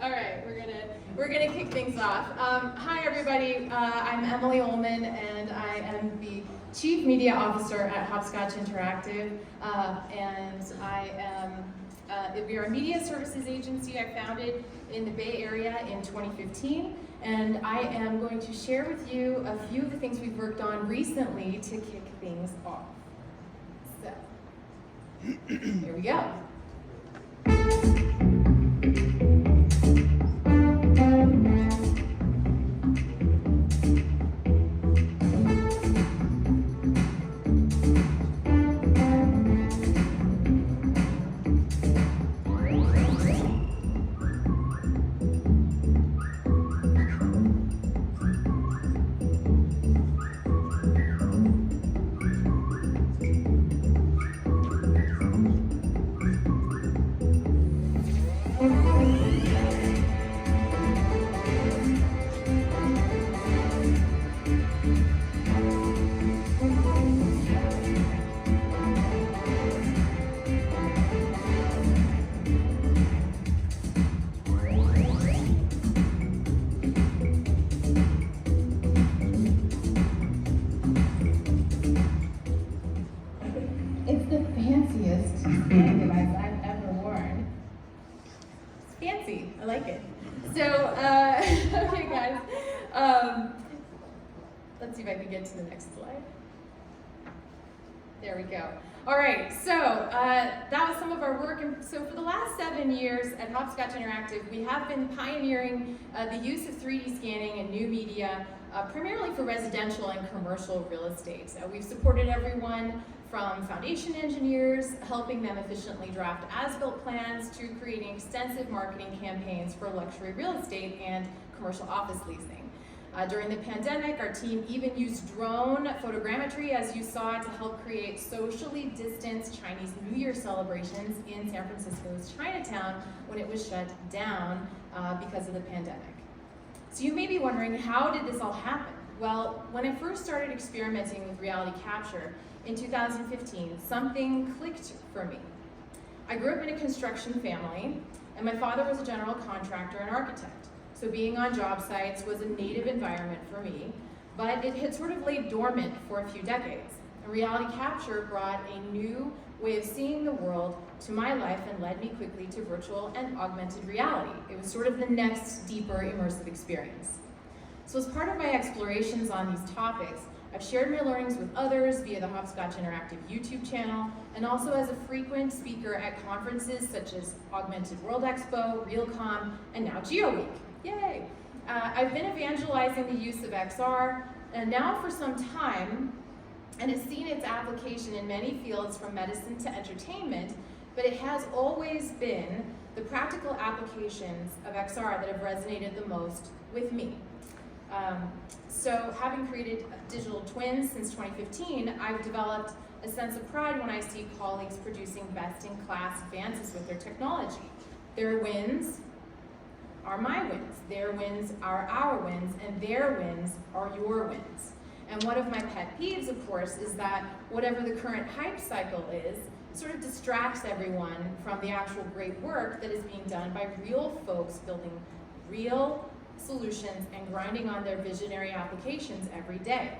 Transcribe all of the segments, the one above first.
All right, we're gonna kick things off. Hi everybody, I'm Emily Ullman and I am the Chief Media Officer at Hopscotch Interactive, and I am, we are a media services agency I founded in the Bay Area in 2015, and I am going to share with you a few of the things we've worked on recently to kick things off. So, here we go. It's the fanciest hand device I've ever worn. It's fancy, I like it. So, okay guys, let's see if I can get to the next slide. There we go. All right, so that was some of our work. And so for the last 7 years at Hopscotch Interactive, we have been pioneering the use of 3D scanning and new media, primarily for residential and commercial real estate. We've supported everyone from foundation engineers, helping them efficiently draft as-built plans, to creating extensive marketing campaigns for luxury real estate and commercial office leasing. During the pandemic, our team even used drone photogrammetry, as you saw, to help create socially distanced Chinese New Year celebrations in San Francisco's Chinatown when it was shut down because of the pandemic. So you may be wondering, how did this all happen? Well, when I first started experimenting with reality capture in 2015, something clicked for me. I grew up in a construction family, and my father was a general contractor and architect. So being on job sites was a native environment for me, but it had sort of laid dormant for a few decades. And reality capture brought a new way of seeing the world to my life and led me quickly to virtual and augmented reality. It was sort of the next deeper immersive experience. So as part of my explorations on these topics, I've shared my learnings with others via the Hopscotch Interactive YouTube channel, and also as a frequent speaker at conferences such as Augmented World Expo, RealCom, and now GeoWeek. Yay! I've been evangelizing the use of XR now for some time, and has seen its application in many fields from medicine to entertainment, but it has always been the practical applications of XR that have resonated the most with me. So having created digital twins since 2015, I've developed a sense of pride when I see colleagues producing best-in-class advances with their technology. Their wins are my wins, their wins are our wins, and their wins are your wins. And one of my pet peeves, of course, is that whatever the current hype cycle is, sort of distracts everyone from the actual great work that is being done by real folks building real solutions and grinding on their visionary applications every day.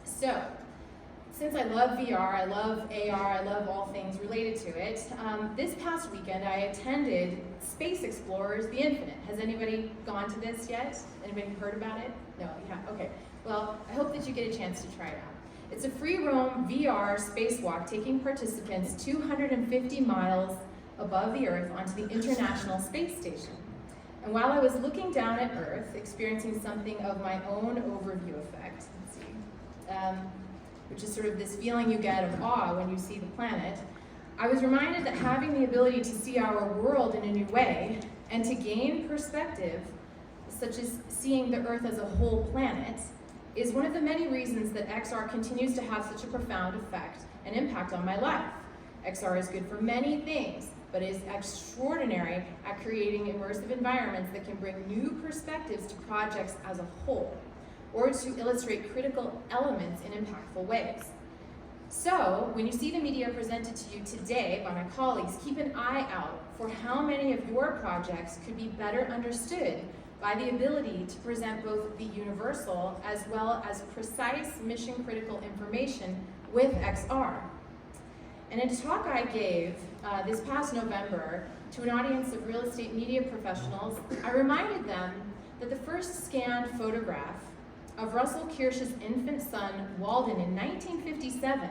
So, since I love VR, I love AR, I love all things related to it, this past weekend I attended Space Explorers The Infinite. Has anybody gone to this yet? Anybody heard about it? No, yeah, okay. Well, I hope that you get a chance to try it out. It's a free roam VR spacewalk taking participants 250 miles above the Earth onto the International Space Station. And while I was looking down at Earth, experiencing something of my own overview effect, let's see, which is sort of this feeling you get of awe when you see the planet, I was reminded that having the ability to see our world in a new way and to gain perspective, such as seeing the Earth as a whole planet, is one of the many reasons that XR continues to have such a profound effect and impact on my life. XR is good for many things, but is extraordinary at creating immersive environments that can bring new perspectives to projects as a whole, or to illustrate critical elements in impactful ways. So, when you see the media presented to you today by my colleagues, keep an eye out for how many of your projects could be better understood by the ability to present both the universal as well as precise mission-critical information with XR. In a talk I gave this past November to an audience of real estate media professionals, I reminded them that the first scanned photograph of Russell Kirsch's infant son, Walden, in 1957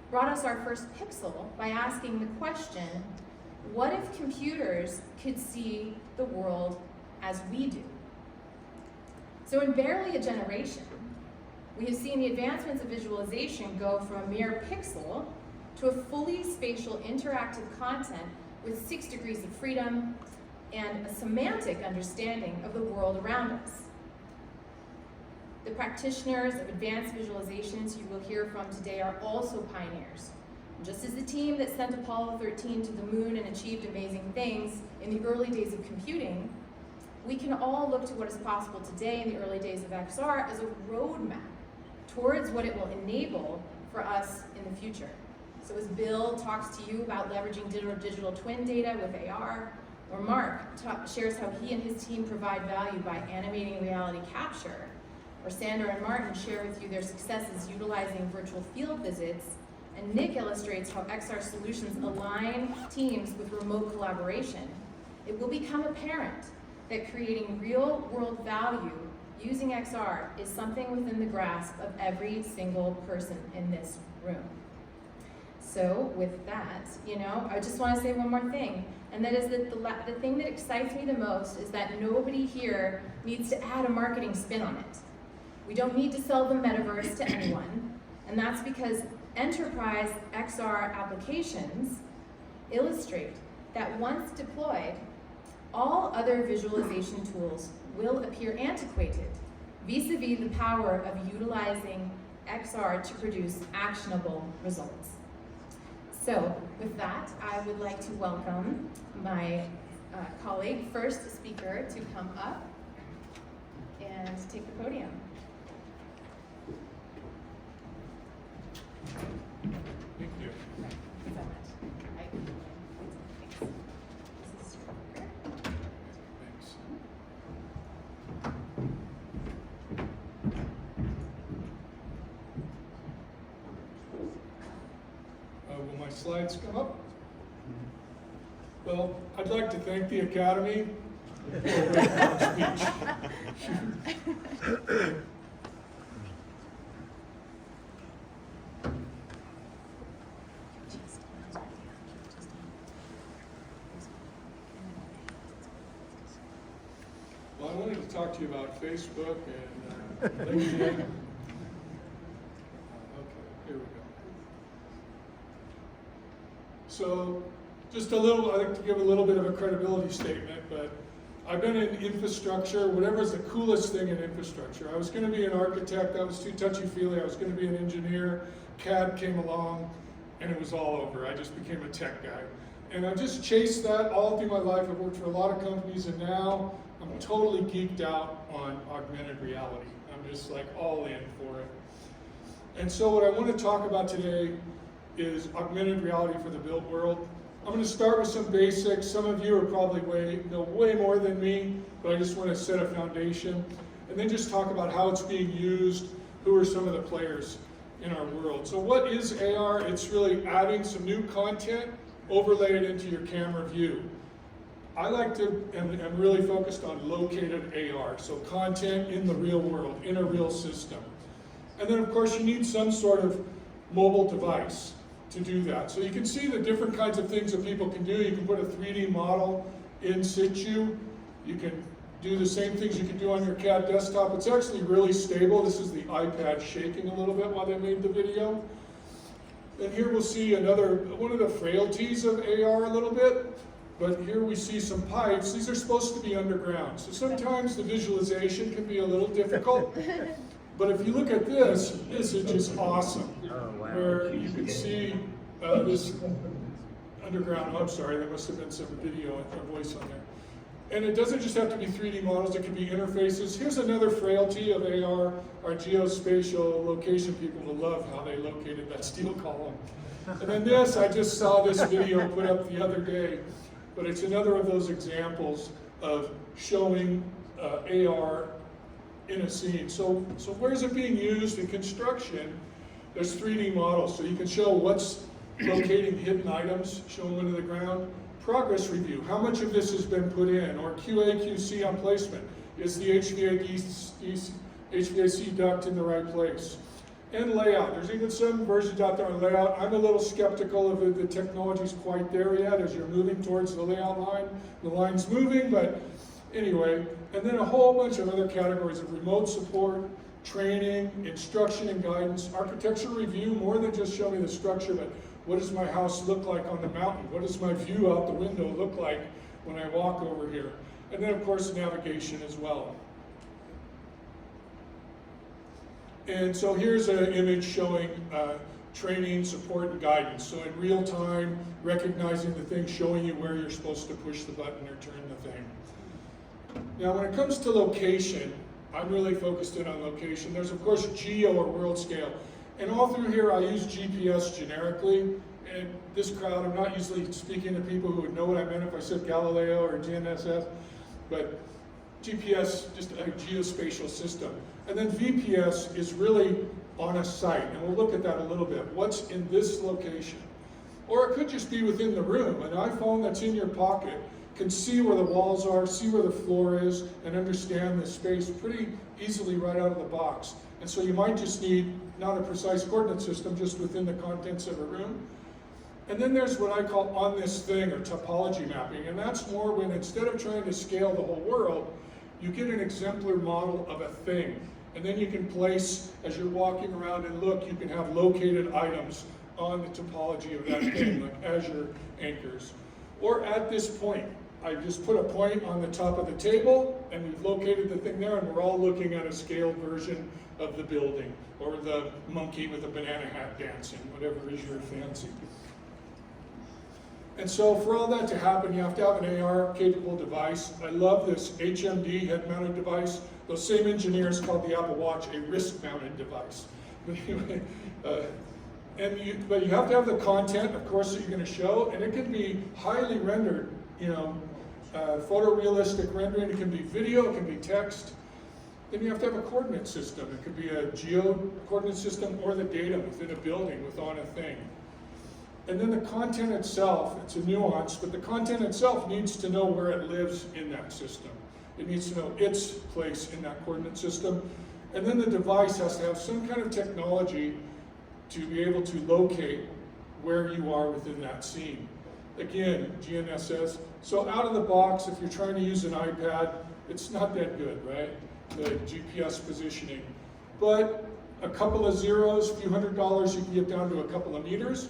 brought us our first pixel by asking the question, what if computers could see the world as we do? So in barely a generation, we have seen the advancements of visualization go from a mere pixel to a fully spatial interactive content with 6 degrees of freedom and a semantic understanding of the world around us. The practitioners of advanced visualizations you will hear from today are also pioneers. Just as the team that sent Apollo 13 to the moon and achieved amazing things in the early days of computing, we can all look to what is possible today in the early days of XR as a roadmap towards what it will enable for us in the future. So as Bill talks to you about leveraging digital twin data with AR, or Mark shares how he and his team provide value by animating reality capture, or Sandra and Martin share with you their successes utilizing virtual field visits, and Nick illustrates how XR solutions align teams with remote collaboration, it will become apparent that creating real-world value using XR is something within the grasp of every single person in this room. So with that, I just want to say one more thing, and that is that the thing that excites me the most is that nobody here needs to add a marketing spin on it. We don't need to sell the metaverse to anyone, and that's because enterprise XR applications illustrate that once deployed, all other visualization tools will appear antiquated vis-a-vis the power of utilizing XR to produce actionable results. So with that, I would like to welcome my colleague, first speaker, to come up and take the podium. Thank you. Thank you so much. Thanks. This is Thanks. Will my slides come up? Well, I'd like to thank the Academy for a great speech. Well, I wanted to talk to you about Facebook and LinkedIn. Okay, here we go. So, just a little, I'd like to give a little bit of a credibility statement, but I've been in infrastructure, whatever's the coolest thing in infrastructure. I was going to be an architect, that was too touchy-feely. I was going to be an engineer, CAD came along, and it was all over. I just became a tech guy. And I've just chased that all through my life. I've worked for a lot of companies, and now I'm totally geeked out on augmented reality. I'm just like all in for it. And so what I want to talk about today is augmented reality for the built world. I'm going to start with some basics. Some of you are probably know way more than me, but I just want to set a foundation. And then just talk about how it's being used, who are some of the players in our world. So what is AR? It's really adding some new content, overlay it into your camera view. I like to, and I'm really focused on located AR, so content in the real world, in a real system. And then of course you need some sort of mobile device to do that. So you can see the different kinds of things that people can do. You can put a 3D model in situ. You can do the same things you can do on your CAD desktop. It's actually really stable. This is the iPad shaking a little bit while they made the video. And here we'll see one of the frailties of AR a little bit. But here we see some pipes. These are supposed to be underground. So sometimes the visualization can be a little difficult. But if you look at this is just awesome. Oh, wow. Where you can see this underground, oh, I'm sorry, there must have been some video or voice on there. And it doesn't just have to be 3D models, it can be interfaces. Here's another frailty of AR. Our geospatial location people will love how they located that steel column. And then this, I just saw this video put up the other day, but it's another of those examples of showing AR in a scene. So where is it being used in construction? There's 3D models, so you can show what's locating hidden items, show them into the ground. Progress review, how much of this has been put in, or QA, QC on placement. Is the HVAC duct in the right place? And layout, there's even some versions out there on layout. I'm a little skeptical of the technology's quite there yet as you're moving towards the layout line. The line's moving, but anyway. And then a whole bunch of other categories of remote support, training, instruction and guidance, architectural review, more than just show me the structure, but what does my house look like on the mountain? What does my view out the window look like when I walk over here? And then of course navigation as well. And so here's an image showing training, support, and guidance. So in real time, recognizing the thing, showing you where you're supposed to push the button or turn the thing. Now when it comes to location, I'm really focused in on location. There's of course geo or world scale. And all through here I use GPS generically. And this crowd, I'm not usually speaking to people who would know what I meant if I said Galileo or GNSS, but GPS, just a geospatial system. And then VPS is really on a site, and we'll look at that a little bit. What's in this location? Or it could just be within the room. An iPhone that's in your pocket can see where the walls are, see where the floor is, and understand the space pretty easily right out of the box. And so you might just need not a precise coordinate system, just within the contents of a room. And then there's what I call on this thing, or topology mapping, and that's more when instead of trying to scale the whole world, you get an exemplar model of a thing. And then you can place, as you're walking around and look, you can have located items on the topology of that thing, like Azure anchors. Or at this point, I just put a point on the top of the table, and we've located the thing there, and we're all looking at a scaled version of the building, or the monkey with a banana hat dancing, whatever is your fancy. And so for all that to happen, you have to have an AR-capable device. I love this HMD, head-mounted device. Those same engineers called the Apple Watch a wrist-mounted device. But anyway, but you have to have the content, of course, that you're going to show, and it can be highly rendered, photorealistic rendering. It can be video, it can be text. Then you have to have a coordinate system. It could be a geo-coordinate system or the data within a building, on a thing. And then the content itself, it's a nuance, but the content itself needs to know where it lives in that system. It needs to know its place in that coordinate system. And then the device has to have some kind of technology to be able to locate where you are within that scene. Again, GNSS. So out of the box, if you're trying to use an iPad, it's not that good, right? The GPS positioning. But a couple of zeros, a few $100s, you can get down to a couple of meters.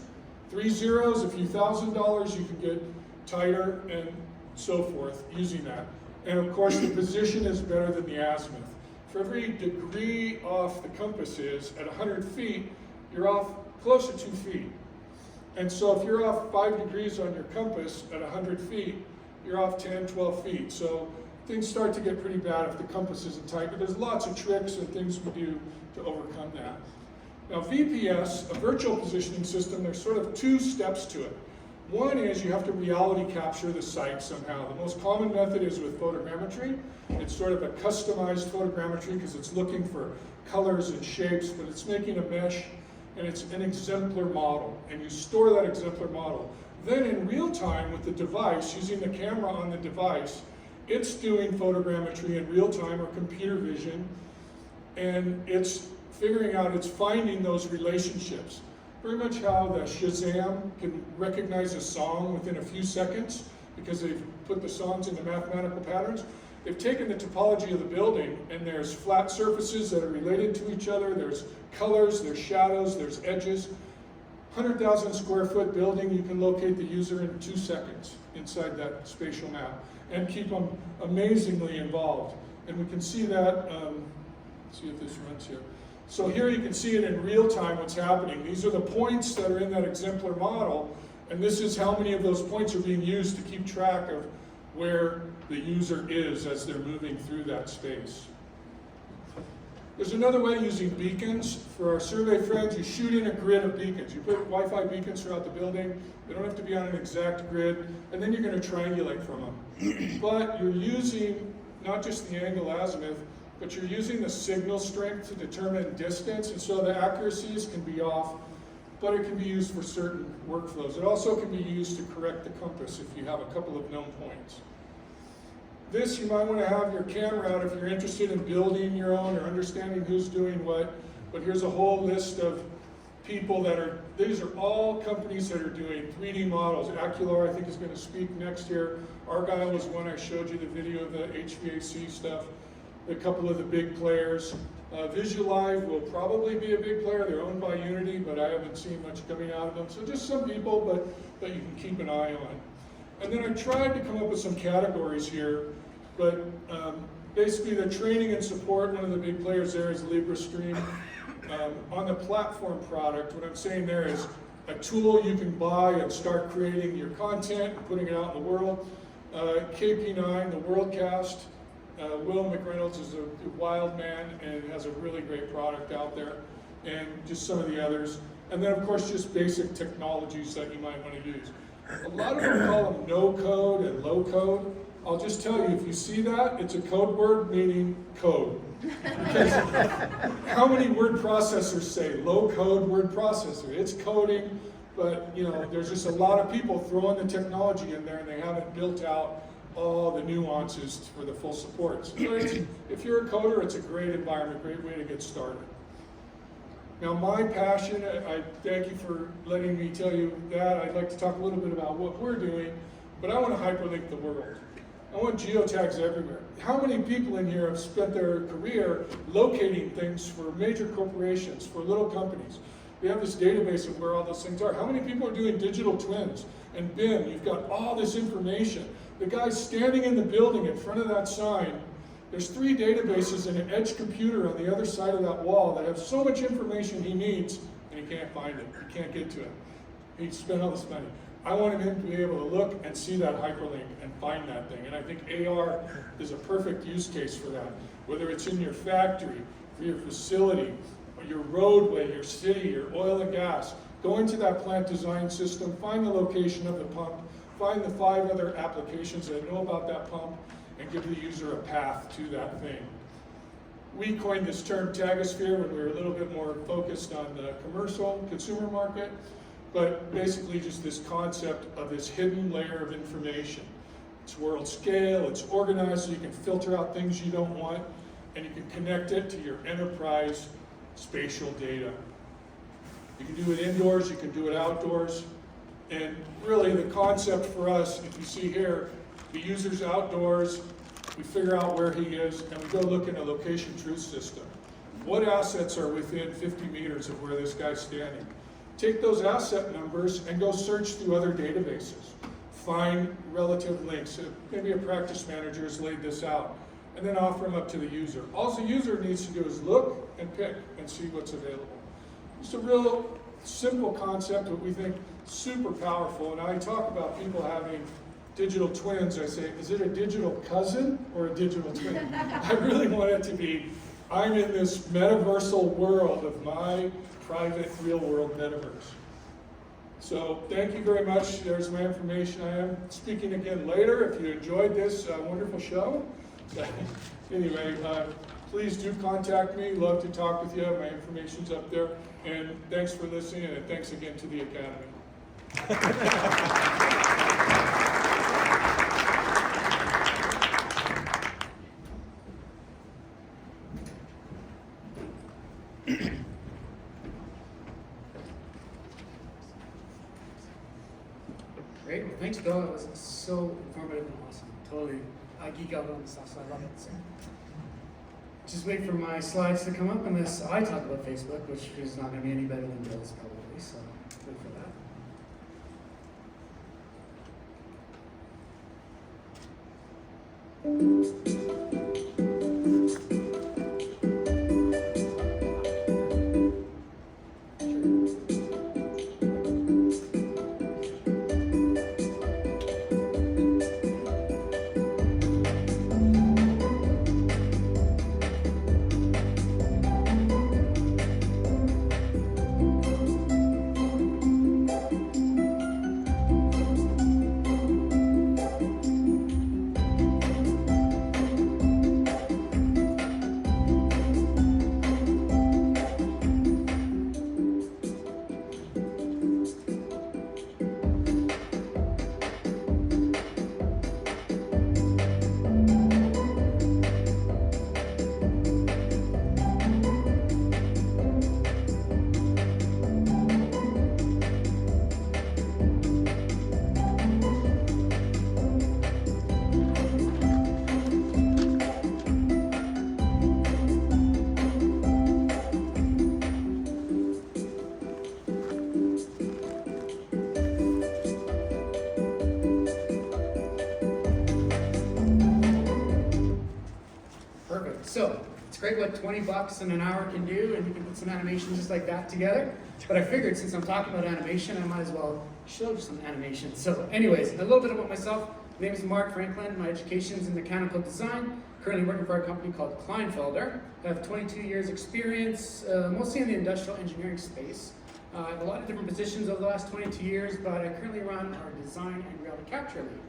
3 zeros, a few $1,000s, you can get tighter and so forth using that. And of course, the position is better than the azimuth. For every degree off the compass is, at 100 feet, you're off close to 2 feet. And so if you're off 5 degrees on your compass at 100 feet, you're off 10, 12 feet. So things start to get pretty bad if the compass isn't tight, but there's lots of tricks and things we do to overcome that. Now VPS, a virtual positioning system, there's sort of 2 steps to it. One is you have to reality capture the site somehow. The most common method is with photogrammetry. It's sort of a customized photogrammetry because it's looking for colors and shapes, but it's making a mesh, and it's an exemplar model, and you store that exemplar model. Then in real time with the device, using the camera on the device, it's doing photogrammetry in real time or computer vision, and it's figuring out, it's finding those relationships. Very much how the Shazam can recognize a song within a few seconds because they've put the songs into mathematical patterns. They've taken the topology of the building, and there's flat surfaces that are related to each other, there's colors, there's shadows, there's edges. 100,000 square foot building, you can locate the user in 2 seconds inside that spatial map and keep them amazingly involved. And we can see that, let's see if this runs here. So here you can see it in real time what's happening. These are the points that are in that exemplar model, and this is how many of those points are being used to keep track of where the user is as they're moving through that space. There's another way using beacons. For our survey friends, you shoot in a grid of beacons. You put Wi-Fi beacons throughout the building. They don't have to be on an exact grid, and then you're going to triangulate from them. But you're using not just the angle azimuth, but you're using the signal strength to determine distance, and so the accuracies can be off, but it can be used for certain workflows. It also can be used to correct the compass if you have a couple of known points. This, you might want to have your camera out if you're interested in building your own or understanding who's doing what, but here's a whole list of people that are, these are all companies that are doing 3D models. Acular, I think, is going to speak next year. Argyle was one I showed you the video of the HVAC stuff. A couple of the big players. Visualive will probably be a big player. They're owned by Unity, but I haven't seen much coming out of them. So just some people, but that you can keep an eye on. And then I tried to come up with some categories here, but basically the training and support, one of the big players there is LibraStream. On the platform product, what I'm saying there is a tool you can buy and start creating your content and putting it out in the world. KP9, the Worldcast, Will McReynolds is a wild man and has a really great product out there, and just some of the others. And then of course just basic technologies that you might want to use. A lot of them call them no code and low code. I'll just tell you, if you see that, it's a code word meaning code. Because how many word processors say low code word processor? It's coding, but you know, there's just a lot of people throwing the technology in there and they haven't built out all the nuances for the full support. So if you're a coder, it's a great environment, great way to get started. Now my passion, I thank you for letting me tell you that. I'd like to talk a little bit about what we're doing, but I want to hyperlink the world. I want geotags everywhere. How many people in here have spent their career locating things for major corporations, for little companies? We have this database of where all those things are. How many people are doing digital twins? And BIM, you've got all this information. The guy standing in the building in front of that sign, there's 3 databases and an edge computer on the other side of that wall that have so much information he needs, and he can't find it, he can't get to it. He spent all this money. I wanted him to be able to look and see that hyperlink and find that thing. And I think AR is a perfect use case for that. Whether it's in your factory, for your facility, or your roadway, your city, your oil and gas, go into that plant design system, find the location of the pump, find the 5 other applications that know about that pump, and give the user a path to that thing. We coined this term tagosphere when we were a little bit more focused on the commercial consumer market. But basically just this concept of this hidden layer of information. It's world scale, it's organized so you can filter out things you don't want, and you can connect it to your enterprise spatial data. You can do it indoors, you can do it outdoors, and really the concept for us, if you see here, the user's outdoors, we figure out where he is, and we go look in a location truth system. What assets are within 50 meters of where this guy's standing? Take those asset numbers and go search through other databases. Find relative links. Maybe a practice manager has laid this out, and then offer them up to the user. All the user needs to do is look and pick and see what's available. It's a real simple concept, but we think super powerful. And I talk about people having digital twins. I say, is it a digital cousin or a digital twin? I really want it to be, I'm in this metaversal world of my private real-world metaverse. So thank you very much. There's my information. I am speaking again later if you enjoyed this wonderful show. Anyway, please do contact me. Love to talk with you. My information's up there. And thanks for listening, and thanks again to the Academy. Great, well thanks Bill, that was so informative and awesome. Totally, I geek out on this stuff, so I love it. So. Just wait for my slides to come up unless I talk about Facebook, which is not going to be any better than Bill's probably, so wait for that. So, it's great what 20 bucks in an hour can do, and you can put some animation just like that together. But I figured since I'm talking about animation, I might as well show you some animation. So anyways, a little bit about myself. My name is Mark Franklin. My education is in mechanical design. Currently working for a company called Kleinfelder. I have 22 years experience, mostly in the industrial engineering space. I have a lot of different positions over the last 22 years, but I currently run our design and reality capture lead.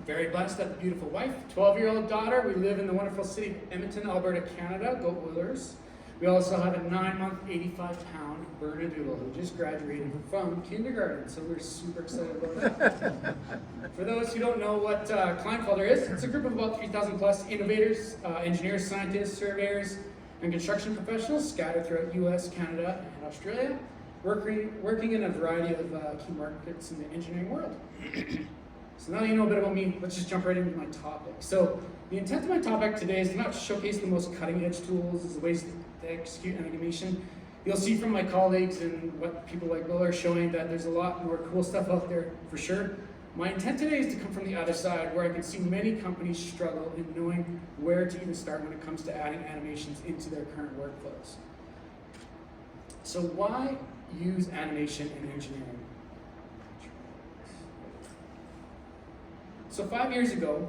Very blessed to have a beautiful wife, 12-year-old daughter. We live in the wonderful city of Edmonton, Alberta, Canada, go Oilers. We also have a 9-month, 85-pound Bernedoodle who just graduated from kindergarten, so we're super excited about that. For those who don't know what Kleinfelder is, it's a group of about 3,000 plus innovators, engineers, scientists, surveyors, and construction professionals scattered throughout US, Canada, and Australia, working in a variety of key markets in the engineering world. So now that you know a bit about me, let's just jump right into my topic. So the intent of my topic today is not to showcase the most cutting edge tools, as ways to execute animation. You'll see from my colleagues and what people like Will are showing that there's a lot more cool stuff out there for sure. My intent today is to come from the other side, where I can see many companies struggle in knowing where to even start when it comes to adding animations into their current workflows. So why use animation in engineering? So 5 years ago,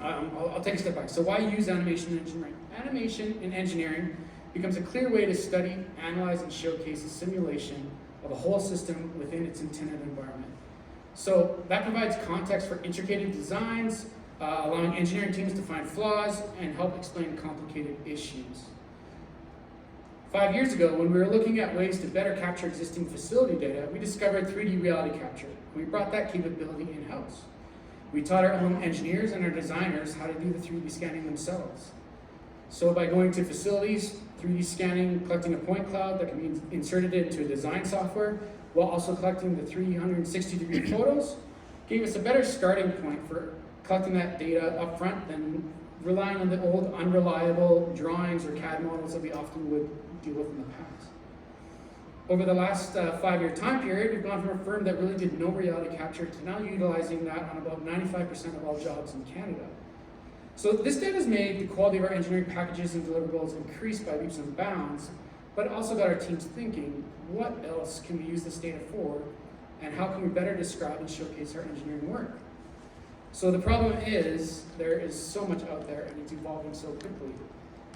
I'll take a step back. So why use animation in engineering? Animation in engineering becomes a clear way to study, analyze, and showcase a simulation of a whole system within its intended environment. So that provides context for intricate designs, allowing engineering teams to find flaws and help explain complicated issues. 5 years ago, when we were looking at ways to better capture existing facility data, we discovered 3D reality capture. We brought that capability in-house. We taught our own engineers and our designers how to do the 3D scanning themselves. So by going to facilities, 3D scanning, collecting a point cloud that can be inserted into a design software, while also collecting the 360-degree photos, gave us a better starting point for collecting that data up front than relying on the old unreliable drawings or CAD models that we often would deal with in the past. Over the last 5-year time period, we've gone from a firm that really did no reality capture to now utilizing that on about 95% of all jobs in Canada. So this data has made the quality of our engineering packages and deliverables increase by leaps and bounds, but also got our teams thinking, what else can we use this data for, and how can we better describe and showcase our engineering work? So the problem is, there is so much out there and it's evolving so quickly.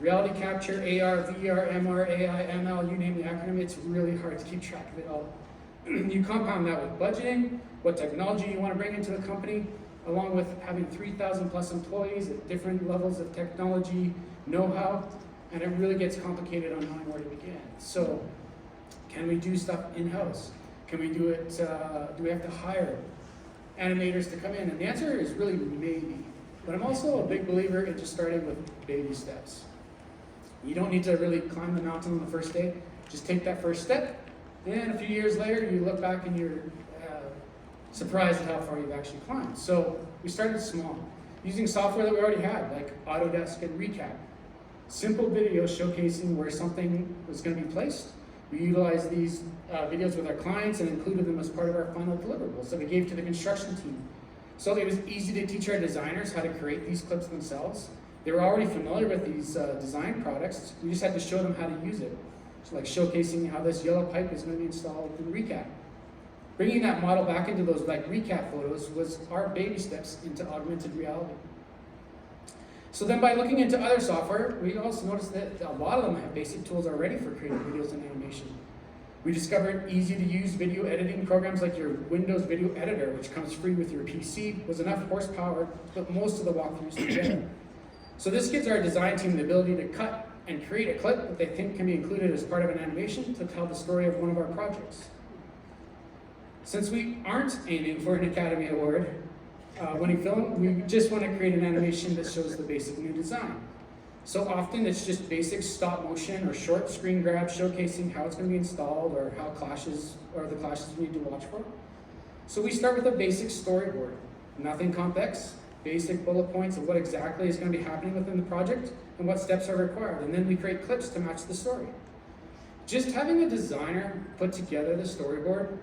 Reality capture, AR, VR, MR, AI, ML, you name the acronym, it's really hard to keep track of it all. You compound that with budgeting, what technology you want to bring into the company, along with having 3,000 plus employees at different levels of technology, know-how, and it really gets complicated on knowing where to begin. So, can we do stuff in-house? Can we do it, do we have to hire animators to come in? And the answer is really maybe. But I'm also a big believer in just starting with baby steps. You don't need to really climb the mountain on the first day. Just take that first step, and a few years later, you look back and you're surprised at how far you've actually climbed. So we started small, using software that we already had, like Autodesk and Recap. Simple videos showcasing where something was going to be placed. We utilized these videos with our clients and included them as part of our final deliverables that we gave to the construction team. So it was easy to teach our designers how to create these clips themselves. They were already familiar with these design products. We just had to show them how to use it. So like showcasing how this yellow pipe is going to be installed in Recap. Bringing that model back into those like Recap photos was our baby steps into augmented reality. So then by looking into other software, we also noticed that a lot of them have basic tools already for creating videos and animation. We discovered easy to use video editing programs like your Windows Video Editor, which comes free with your PC, was enough horsepower to put most of the walkthroughs together. So this gives our design team the ability to cut and create a clip that they think can be included as part of an animation to tell the story of one of our projects. Since we aren't aiming for an Academy Award winning film, we just want to create an animation that shows the basic new design. So often it's just basic stop motion or short screen grabs showcasing how it's going to be installed or how clashes or the clashes we need to watch for. So we start with a basic storyboard, nothing complex, basic bullet points of what exactly is going to be happening within the project and what steps are required, and then we create clips to match the story. Just having a designer put together the storyboard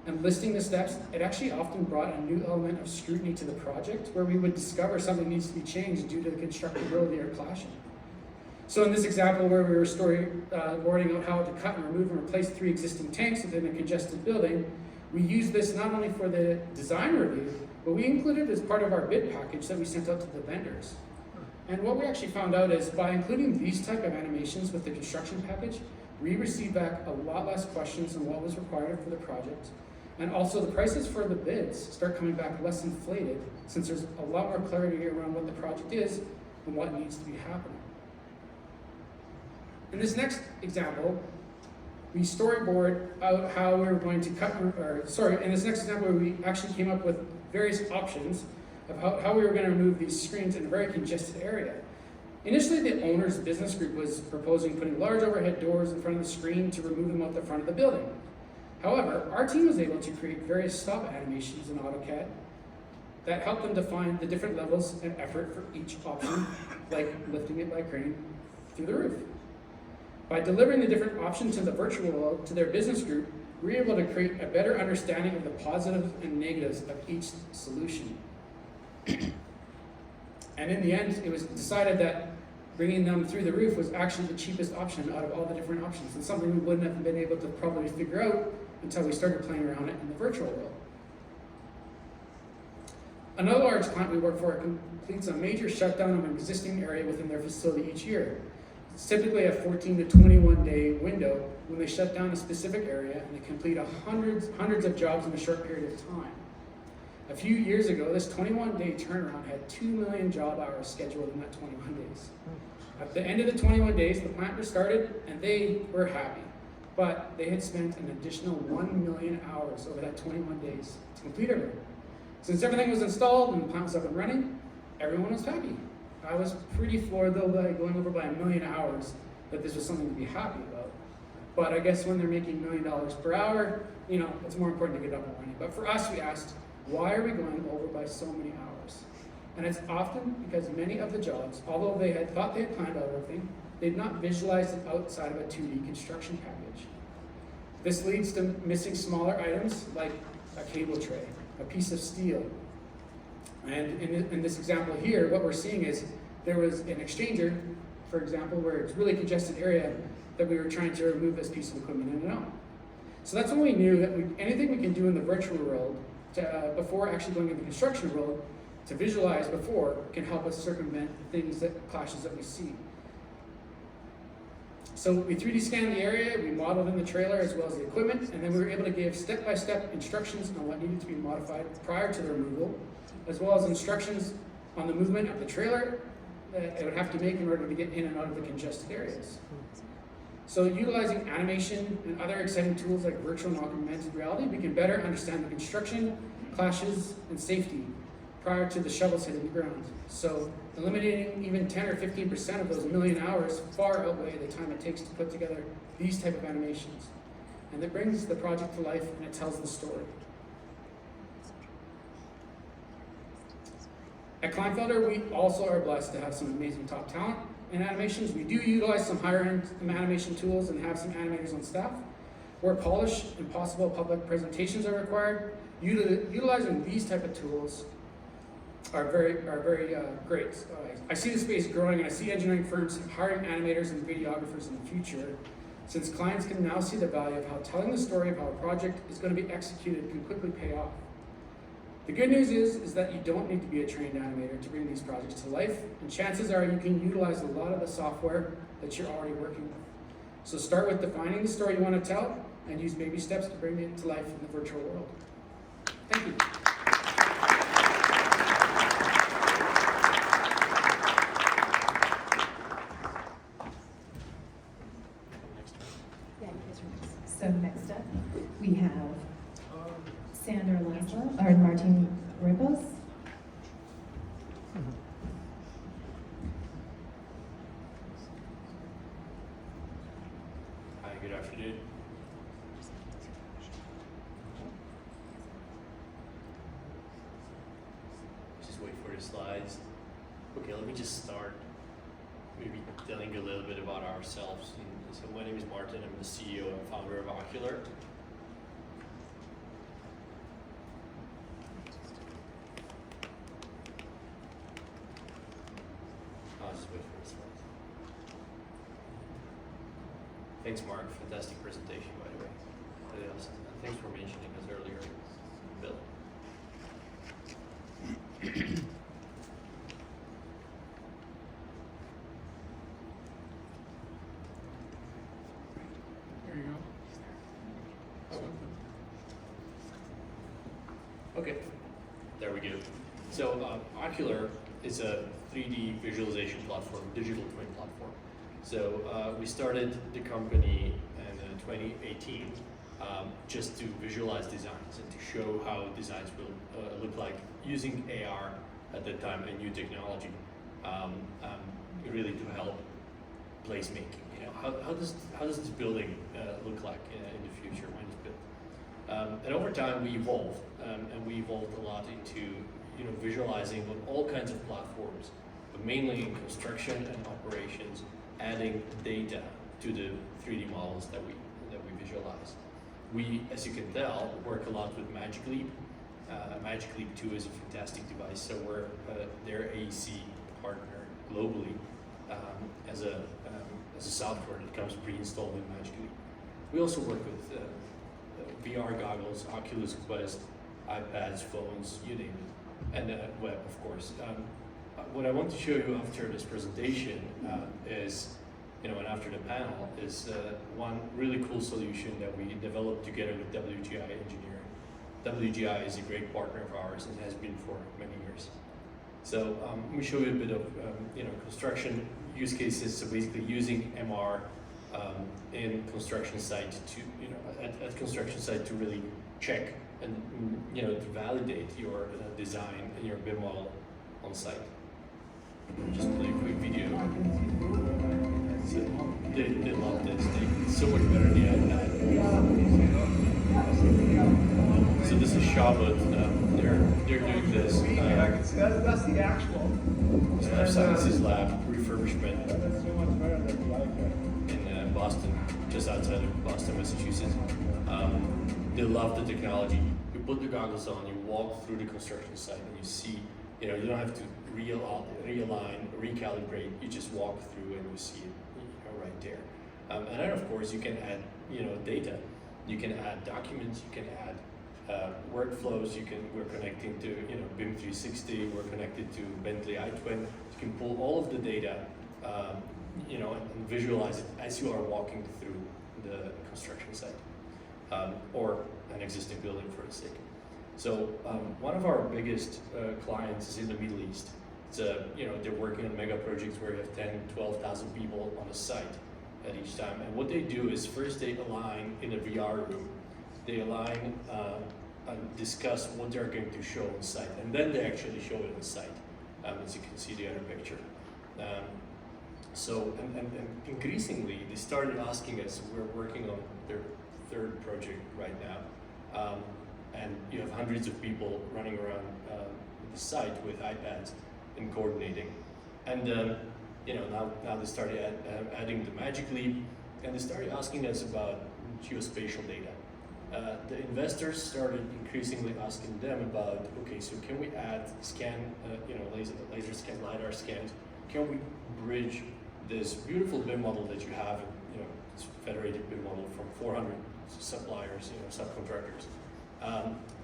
and listing the steps, it actually often brought a new element of scrutiny to the project where we would discover something needs to be changed due to the constructability or clashing. So in this example where we were storyboarding out how to cut and remove and replace 3 existing tanks within a congested building, we used this not only for the design review, but we included it as part of our bid package that we sent out to the vendors. And what we actually found out is by including these type of animations with the construction package, we received back a lot less questions than what was required for the project. And also the prices for the bids start coming back less inflated since there's a lot more clarity around what the project is and what needs to be happening. In this next example, we storyboard out how we were going to in this next example, we actually came up with various options of how we were going to remove these screens in a very congested area. Initially, the owner's business group was proposing putting large overhead doors in front of the screen to remove them out the front of the building. However, our team was able to create various stop animations in AutoCAD that helped them define the different levels and effort for each option, like lifting it by crane through the roof. By delivering the different options in the virtual world to their business group, we were able to create a better understanding of the positives and negatives of each solution. And in the end, it was decided that bringing them through the roof was actually the cheapest option out of all the different options, and something we wouldn't have been able to probably figure out until we started playing around it in the virtual world. Another large client we work for completes a major shutdown of an existing area within their facility each year. It's typically a 14 to 21 day window when they shut down a specific area and they complete hundreds of jobs in a short period of time. A few years ago, this 21-day turnaround had 2 million job hours scheduled in that 21 days. At the end of the 21 days, the plant restarted and they were happy, but they had spent an additional 1 million hours over that 21 days to complete everything. Since everything was installed and the plant was up and running, everyone was happy. I was pretty floored though by going over by 1 million hours that this was something to be happy about. But I guess when they're making $1 million per hour, you know, it's more important to get up and running. But for us, we asked, why are we going over by so many hours? And it's often because many of the jobs, although they had thought they had planned out everything, they'd not visualized it outside of a 2D construction package. This leads to missing smaller items like a cable tray, a piece of steel. And in this example here, what we're seeing is there was an exchanger, for example, where it's really congested area that we were trying to remove this piece of equipment in and out. So that's when we knew that anything we can do in the virtual world before actually going into the construction world to visualize before can help us circumvent the clashes that we see. So we 3D scanned the area, we modeled in the trailer as well as the equipment, and then we were able to give step-by-step instructions on what needed to be modified prior to the removal, as well as instructions on the movement of the trailer that it would have to make in order to get in and out of the congested areas. So utilizing animation and other exciting tools like virtual and augmented reality, we can better understand the construction, clashes, and safety prior to the shovels hitting the ground. So eliminating even 10 or 15% of those 1 million hours far outweigh the time it takes to put together these type of animations. And it brings the project to life and it tells the story. At Kleinfelder, we also are blessed to have some amazing top talent in animations. We do utilize some higher-end animation tools and have some animators on staff. Where polished and possible public presentations are required, utilizing these type of tools are very great. I see the space growing, and I see engineering firms hiring animators and videographers in the future, since clients can now see the value of how telling the story of how a project is going to be executed can quickly pay off. The good news is that you don't need to be a trained animator to bring these projects to life, and chances are you can utilize a lot of the software that you're already working with. So start with defining the story you want to tell, and use baby steps to bring it to life in the virtual world. Thank you. So next up, we have Sandra Laszlo, or Martin Ribos. Hi, good afternoon. Just wait for the slides. Okay, let me just start maybe telling you a little bit about ourselves. So my name is Martin, I'm the CEO and founder of Ocular. Thanks, Mark. Fantastic presentation, by the way. Yes. Thanks for mentioning us earlier, Bill. There you go. Okay, there we go. So Ocular is a 3D visualization platform, digital twin platform. So we started the company in 2018 just to visualize designs and to show how designs will look like using AR at that time, a new technology, really to help placemaking. You know, how does this building look like in the future when it's built? And over time we evolved, and we evolved a lot into visualizing on all kinds of platforms, but mainly in construction and operations, adding data to the 3D models that we visualize. We, as you can tell, work a lot with Magic Leap. Magic Leap 2 is a fantastic device, so we're their AEC partner globally as a software that comes pre-installed in Magic Leap. We also work with VR goggles, Oculus Quest, iPads, phones, you name it, and web, of course. What I want to show you after this presentation is, and after the panel, is one really cool solution that we developed together with WGI Engineering. WGI is a great partner of ours and has been for many years. So let me show you a bit of construction use cases. So basically using MR in construction site to at construction site to really check and to validate your design and your BIM model on site. Just play a quick video. So they love this. It's so much better than the iPad. So this is Shabbat. They're doing this. That's the actual. Life Sciences Lab refurbishment That's so much better than the iPad. in Boston, just outside of Boston, Massachusetts. They love the technology. You put the goggles on, you walk through the construction site, and you see. You don't have to realign, recalibrate. You just walk through and you see it right there. And then of course you can add data. You can add documents. You can add workflows. We're connecting to BIM 360. We're connected to Bentley iTwin. You can pull all of the data, and visualize it as you are walking through the construction site or an existing building, for the sake. So one of our biggest clients is in the Middle East. It's they're working on mega projects where you have 10, 12,000 people on a site at each time. And what they do is first they align in a VR room. They align and discuss what they're going to show on site, and then they actually show it on site, as you can see the other picture. So increasingly they started asking us. We're working on their third project right now. And you have hundreds of people running around the site with iPads and coordinating. And now they started adding the Magic Leap, and they started asking us about geospatial data. The investors started increasingly asking them about, okay, so can we add scan, laser scan, LiDAR scans? Can we bridge this beautiful BIM model that you have, this federated BIM model from 400 suppliers, subcontractors?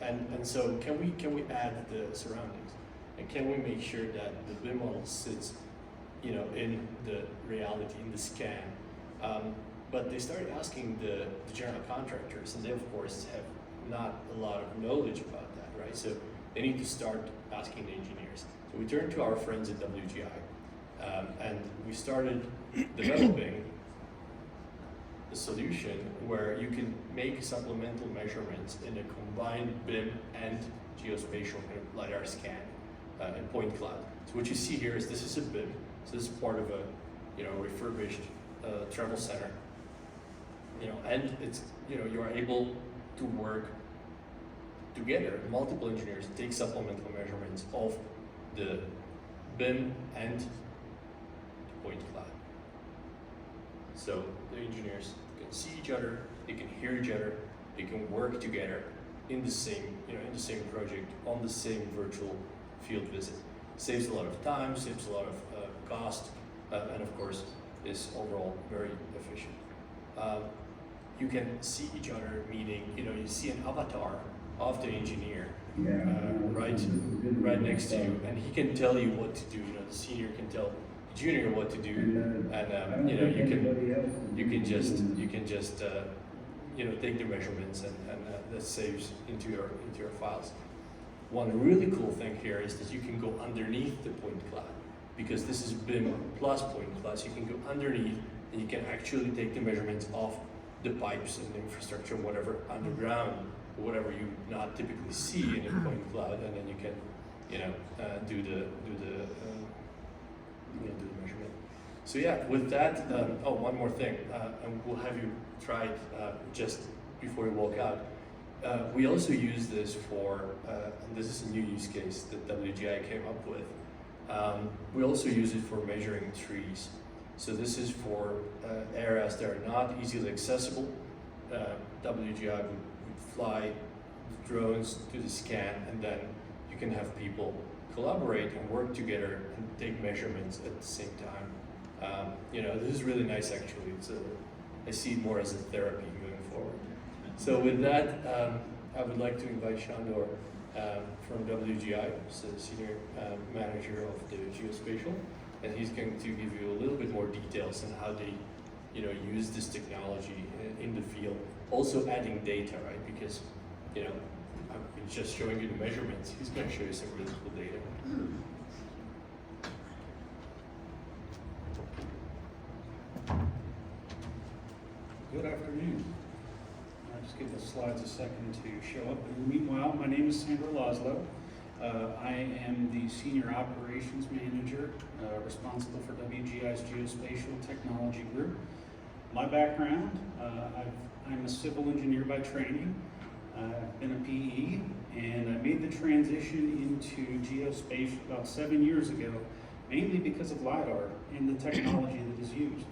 And so can we add the surroundings, and can we make sure that the BIM model sits, in the reality, in the scan? But they started asking the general contractors, and they of course have not a lot of knowledge about that, right? So they need to start asking the engineers. So we turned to our friends at WGI, and we started developing a solution where you can make supplemental measurements in a combined BIM and geospatial LiDAR scan and point cloud. So what you see here is this is a BIM. So this is part of a refurbished travel center. And it's you are able to work together, multiple engineers, take supplemental measurements of the BIM and the point cloud. So the engineers can see each other, they can hear each other, they can work together in the same, in the same project on the same virtual field visit. Saves a lot of time, saves a lot of cost, and of course is overall very efficient. you can see each other, meaning, you see an avatar of the engineer right next to you, and he can tell you what to do. The senior can tell the junior what to do, and you can just take the measurements, and that saves into your files. One really cool thing here is that you can go underneath the point cloud, because this is BIM plus point cloud. So you can go underneath, and you can actually take the measurements of the pipes and the infrastructure, whatever underground, whatever you not typically see in a point cloud, and then you can, do the measurement. So yeah, with that, one more thing, and we'll have you try it just before you walk out. We also use this for, and this is a new use case that WGI came up with. We also use it for measuring trees. So this is for areas that are not easily accessible. WGI would fly drones to the scan, and then you can have people collaborate and work together and take measurements at the same time. This is really nice actually. I see it more as a therapy moving forward. So with that, I would like to invite Shandor from WGI, who's the senior manager of the geospatial, and he's going to give you a little bit more details on how they, use this technology in the field. Also adding data, right? Because, I've been just showing you the measurements. He's going to show you some really cool data. Good afternoon. I'll just give the slides a second to show up. And meanwhile, my name is Sandra Laszlo. I am the Senior Operations Manager responsible for WGI's Geospatial Technology Group. My background, I'm a civil engineer by training. I've been a PE, and I made the transition into geospatial about 7 years ago, mainly because of LiDAR and the technology that is used.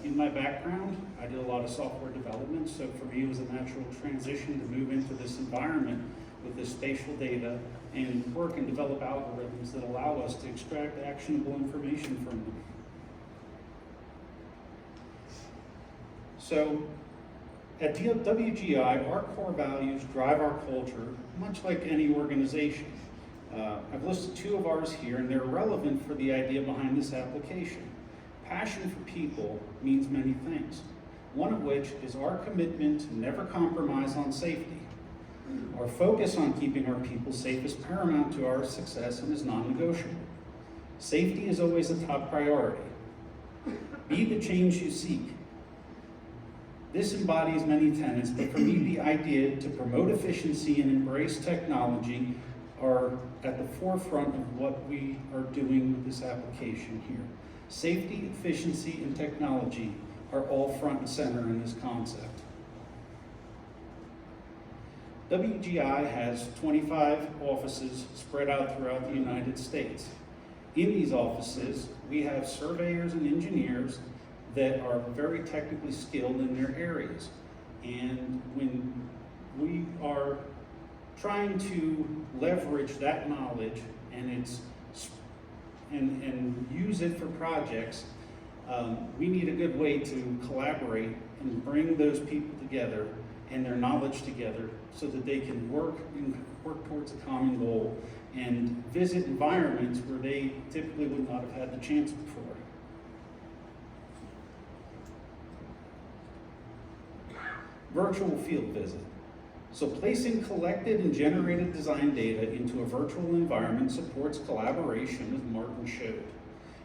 In my background, I did a lot of software development, so for me it was a natural transition to move into this environment with this spatial data and work and develop algorithms that allow us to extract actionable information from them. So at WGI, our core values drive our culture, much like any organization. I've listed 2 of ours here, and they're relevant for the idea behind this application. Passion for people means many things, one of which is our commitment to never compromise on safety. Our focus on keeping our people safe is paramount to our success and is non-negotiable. Safety is always a top priority. Be the change you seek. This embodies many tenets, but for me, the idea to promote efficiency and embrace technology are at the forefront of what we are doing with this application here. Safety, efficiency, and technology are all front and center in this concept. WGI has 25 offices spread out throughout the United States. In these offices, we have surveyors and engineers that are very technically skilled in their areas. And when we are trying to leverage that knowledge and use it for projects, we need a good way to collaborate and bring those people together and their knowledge together so that they can work towards a common goal and visit environments where they typically would not have had the chance before. Virtual field visit. So placing collected and generated design data into a virtual environment supports collaboration, as Martin showed.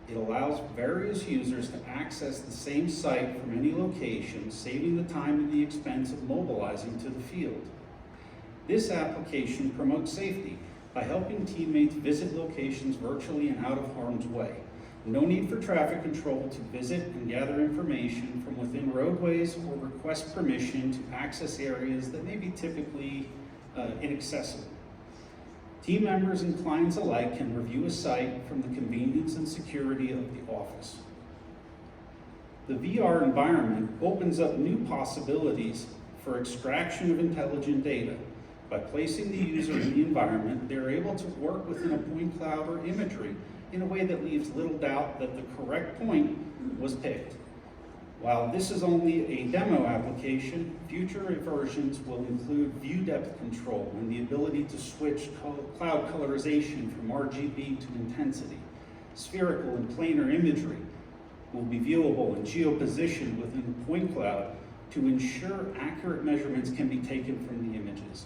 It allows various users to access the same site from any location, saving the time and the expense of mobilizing to the field. This application promotes safety by helping teammates visit locations virtually and out of harm's way. No need for traffic control to visit and gather information from within roadways or request permission to access areas that may be typically inaccessible. Team members and clients alike can review a site from the convenience and security of the office. The VR environment opens up new possibilities for extraction of intelligent data. By placing the user in the environment, they're able to work within a point cloud or imagery in a way that leaves little doubt that the correct point was picked. While this is only a demo application, future versions will include view depth control and the ability to switch cloud colorization from RGB to intensity. Spherical and planar imagery will be viewable and geo-positioned within the point cloud to ensure accurate measurements can be taken from the images.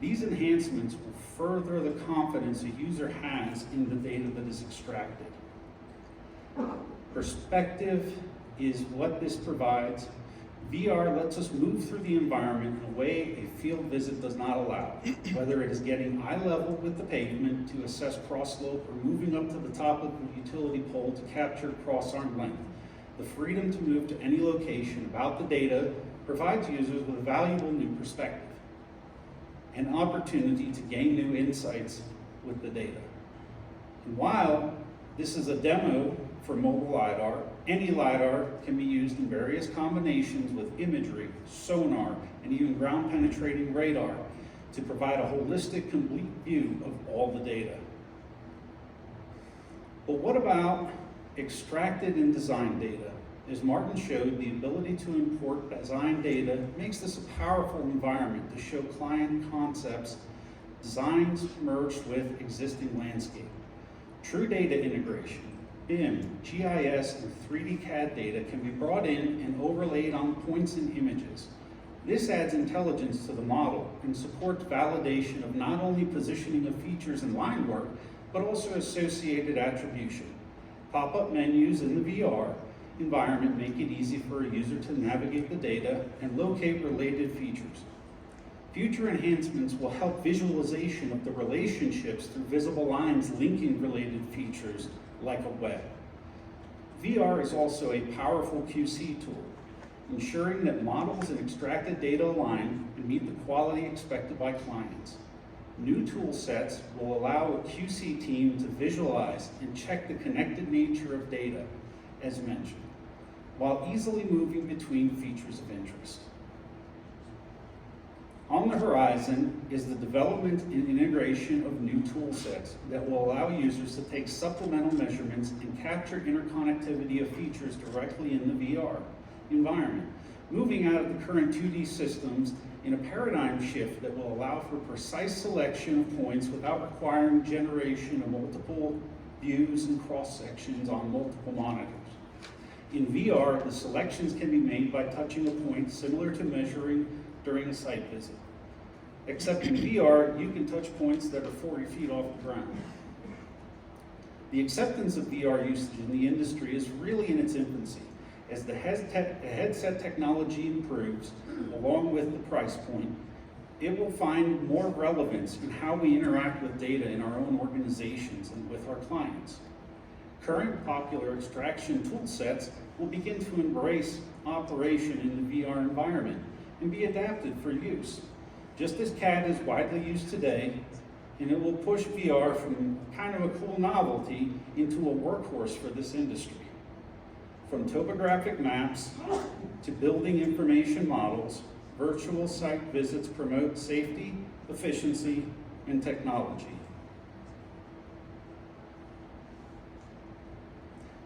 These enhancements will further the confidence a user has in the data that is extracted. Perspective is what this provides. VR lets us move through the environment in a way a field visit does not allow, whether it is getting eye level with the pavement to assess cross slope or moving up to the top of the utility pole to capture cross arm length. The freedom to move to any location about the data provides users with a valuable new perspective, an opportunity to gain new insights with the data. And while this is a demo for mobile LiDAR, any LiDAR can be used in various combinations with imagery, sonar, and even ground penetrating radar to provide a holistic, complete view of all the data. But what about extracted and design data? As Martin showed, the ability to import design data makes this a powerful environment to show client concepts, designs merged with existing landscape. True data integration, BIM, GIS, and 3D CAD data can be brought in and overlaid on points and images. This adds intelligence to the model and supports validation of not only positioning of features in line work, but also associated attribution. Pop-up menus in the VR environment make it easy for a user to navigate the data and locate related features. Future enhancements will help visualization of the relationships through visible lines linking related features like a web. VR is also a powerful QC tool, ensuring that models and extracted data align and meet the quality expected by clients. New tool sets will allow a QC team to visualize and check the connected nature of data, as mentioned, while easily moving between features of interest. On the horizon is the development and integration of new tool sets that will allow users to take supplemental measurements and capture interconnectivity of features directly in the VR environment, moving out of the current 2D systems in a paradigm shift that will allow for precise selection of points without requiring generation of multiple views and cross-sections on multiple monitors. In VR, the selections can be made by touching a point similar to measuring during a site visit. Except in VR, you can touch points that are 40 feet off the ground. The acceptance of VR usage in the industry is really in its infancy. As the headset technology improves, along with the price point, it will find more relevance in how we interact with data in our own organizations and with our clients. Current popular extraction tool sets will begin to embrace operation in the VR environment and be adapted for use. Just as CAD is widely used today, and it will push VR from kind of a cool novelty into a workhorse for this industry. From topographic maps to building information models, virtual site visits promote safety, efficiency, and technology.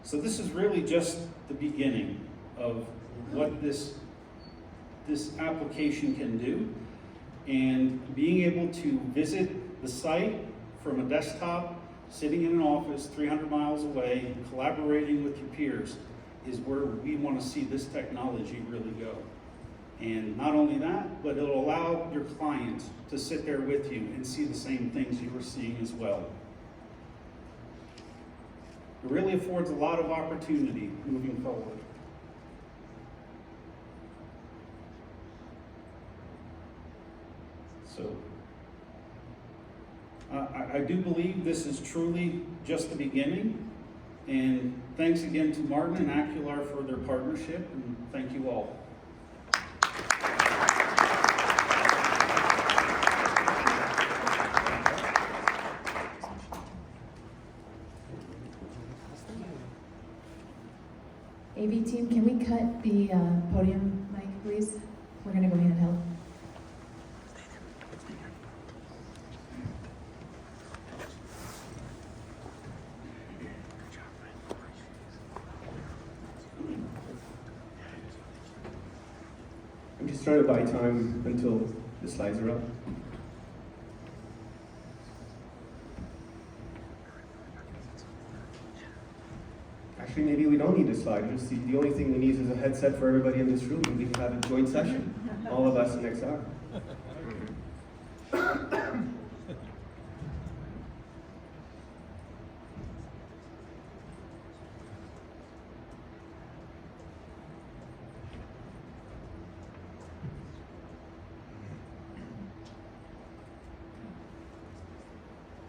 So this is really just the beginning of what this application can do, and being able to visit the site from a desktop, sitting in an office 300 miles away, and collaborating with your peers is where we want to see this technology really go. And not only that, but it'll allow your clients to sit there with you and see the same things you were seeing as well. It really affords a lot of opportunity moving forward. So, I do believe this is truly just the beginning. And thanks again to Martin and Acular for their partnership, and thank you all. AV team, can we cut the podium mic, please? We're going to go handheld. trying to buy time until the slides are up. Actually, maybe we don't need a slide. Just the only thing we need is a headset for everybody in this room, and we can have a joint session, all of us in XR.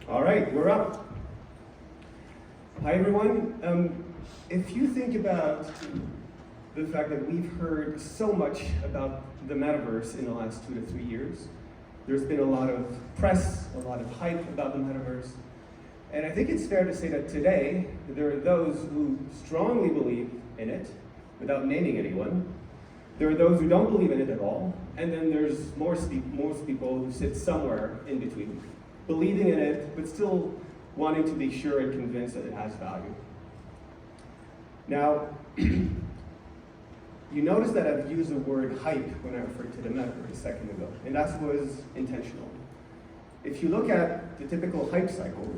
All right, we're up. Hi, everyone. If you think about the fact that we've heard so much about the metaverse in the last 2 to 3 years, there's been a lot of press, a lot of hype about the metaverse, and I think it's fair to say that today there are those who strongly believe in it, without naming anyone. There are those who don't believe in it at all, and then there's most people who sit somewhere in between, believing in it, but still wanting to be sure and convinced that it has value. Now, you notice that I've used the word hype when I referred to the metaverse a second ago, and that was intentional. If you look at the typical hype cycle,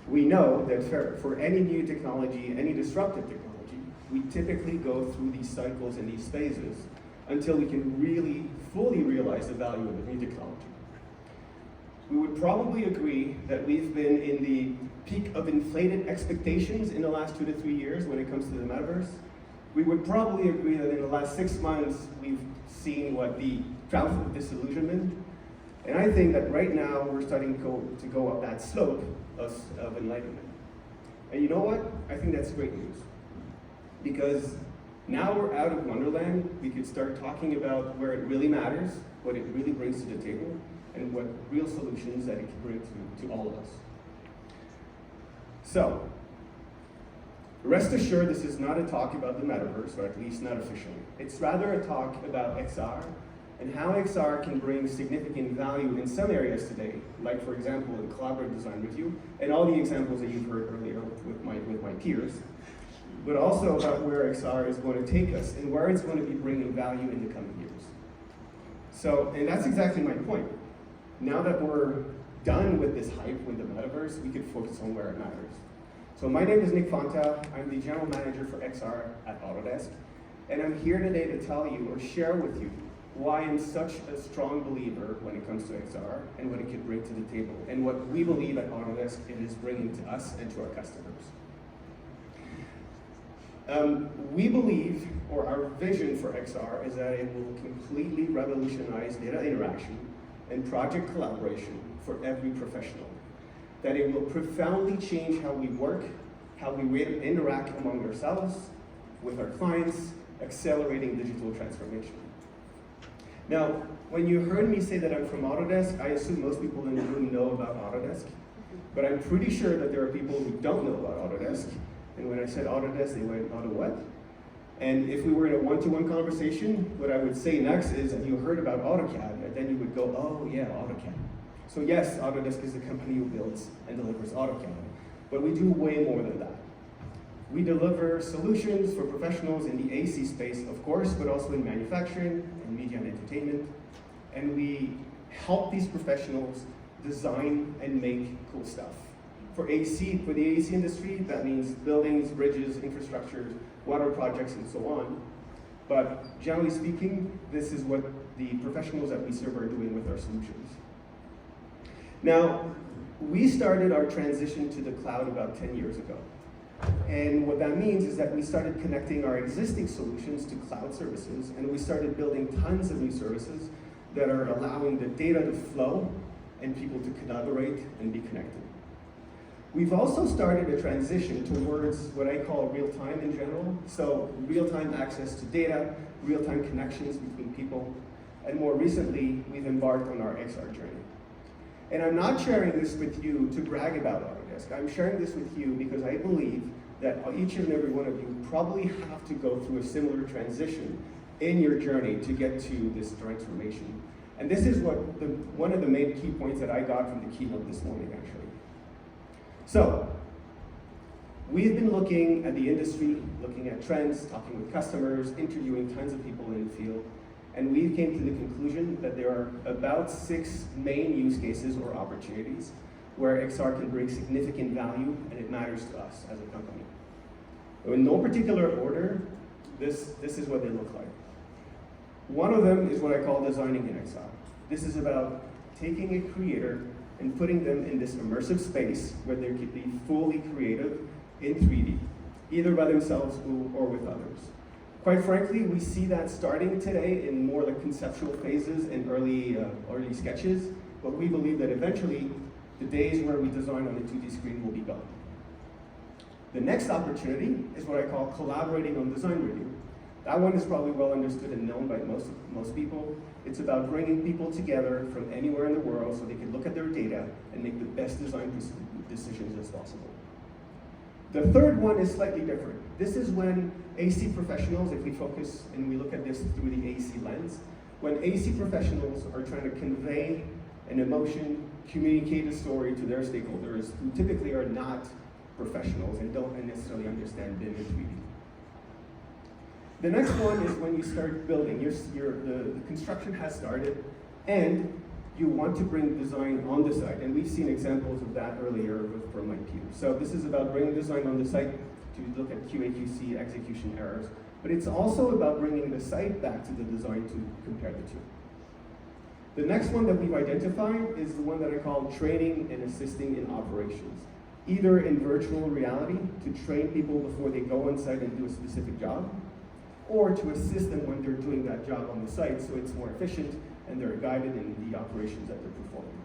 we know that for any new technology, any disruptive technology, we typically go through these cycles and these phases until we can really fully realize the value of the new technology. We would probably agree that we've been in the peak of inflated expectations in the last 2 to 3 years when it comes to the metaverse. We would probably agree that in the last 6 months, we've seen the drought of disillusionment. And I think that right now, we're starting to go up that slope of enlightenment. And you know what? I think that's great news. Because now we're out of Wonderland, we could start talking about where it really matters, what it really brings to the table, and what real solutions that it can bring to all of us. So, rest assured this is not a talk about the metaverse, or at least not officially. It's rather a talk about XR and how XR can bring significant value in some areas today, like for example in collaborative design review, and all the examples that you've heard earlier with my peers, but also about where XR is going to take us and where it's going to be bringing value in the coming years. So, and that's exactly my point. Now that we're done with this hype with the metaverse, we could focus on where it matters. So my name is Nick Fonta. I'm the general manager for XR at Autodesk. And I'm here today to tell you or share with you why I'm such a strong believer when it comes to XR and what it can bring to the table and what we believe at Autodesk it is bringing to us and to our customers. We believe, or our vision for XR is that it will completely revolutionize data interaction and project collaboration for every professional. That it will profoundly change how we work, how we interact among ourselves, with our clients, accelerating digital transformation. Now, when you heard me say that I'm from Autodesk, I assume most people in the room know about Autodesk, but I'm pretty sure that there are people who don't know about Autodesk, and when I said Autodesk, they went, Auto what? And if we were in a one-to-one conversation, what I would say next is, have you heard about AutoCAD? And then you would go, oh yeah, AutoCAD. So yes, Autodesk is the company who builds and delivers AutoCAD, but we do way more than that. We deliver solutions for professionals in the AC space, of course, but also in manufacturing and media and entertainment. And we help these professionals design and make cool stuff. For the AC industry, that means buildings, bridges, infrastructure, water projects, and so on. But generally speaking, this is what the professionals that we serve are doing with our solutions. Now, we started our transition to the cloud about 10 years ago. And what that means is that we started connecting our existing solutions to cloud services, and we started building tons of new services that are allowing the data to flow and people to collaborate and be connected. We've also started a transition towards what I call real-time in general. So real-time access to data, real-time connections between people, and more recently, we've embarked on our XR journey. And I'm not sharing this with you to brag about Autodesk. I'm sharing this with you because I believe that each and every one of you probably have to go through a similar transition in your journey to get to this transformation. And this is one of the main key points that I got from the keynote this morning, actually. So, we've been looking at the industry, looking at trends, talking with customers, interviewing tons of people in the field, And we came to the conclusion that there are about 6 main use cases or opportunities where XR can bring significant value, and it matters to us as a company. In no particular order, this is what they look like. One of them is what I call designing in XR. This is about taking a creator and putting them in this immersive space where they could be fully creative in 3D, either by themselves or with others. Quite frankly, we see that starting today in more like conceptual phases and early sketches, but we believe that eventually the days where we design on a 2D screen will be gone. The next opportunity is what I call collaborating on design review. That one is probably well understood and known by most people. It's about bringing people together from anywhere in the world so they can look at their data and make the best design decisions as possible. The third one is slightly different. This is when AC professionals, if we focus and we look at this through the AC lens, when AC professionals are trying to convey an emotion, communicate a story to their stakeholders who typically are not professionals and don't necessarily understand BIM and 3D. The next one is when you start building. The construction has started, and you want to bring design on the site. And we've seen examples of that earlier from my peers. So this is about bringing design on the site to look at QA/QC execution errors. But it's also about bringing the site back to the design to compare the two. The next one that we've identified is the one that I call training and assisting in operations. Either in virtual reality to train people before they go on site and do a specific job, or to assist them when they're doing that job on the site so it's more efficient and they're guided in the operations that they're performing.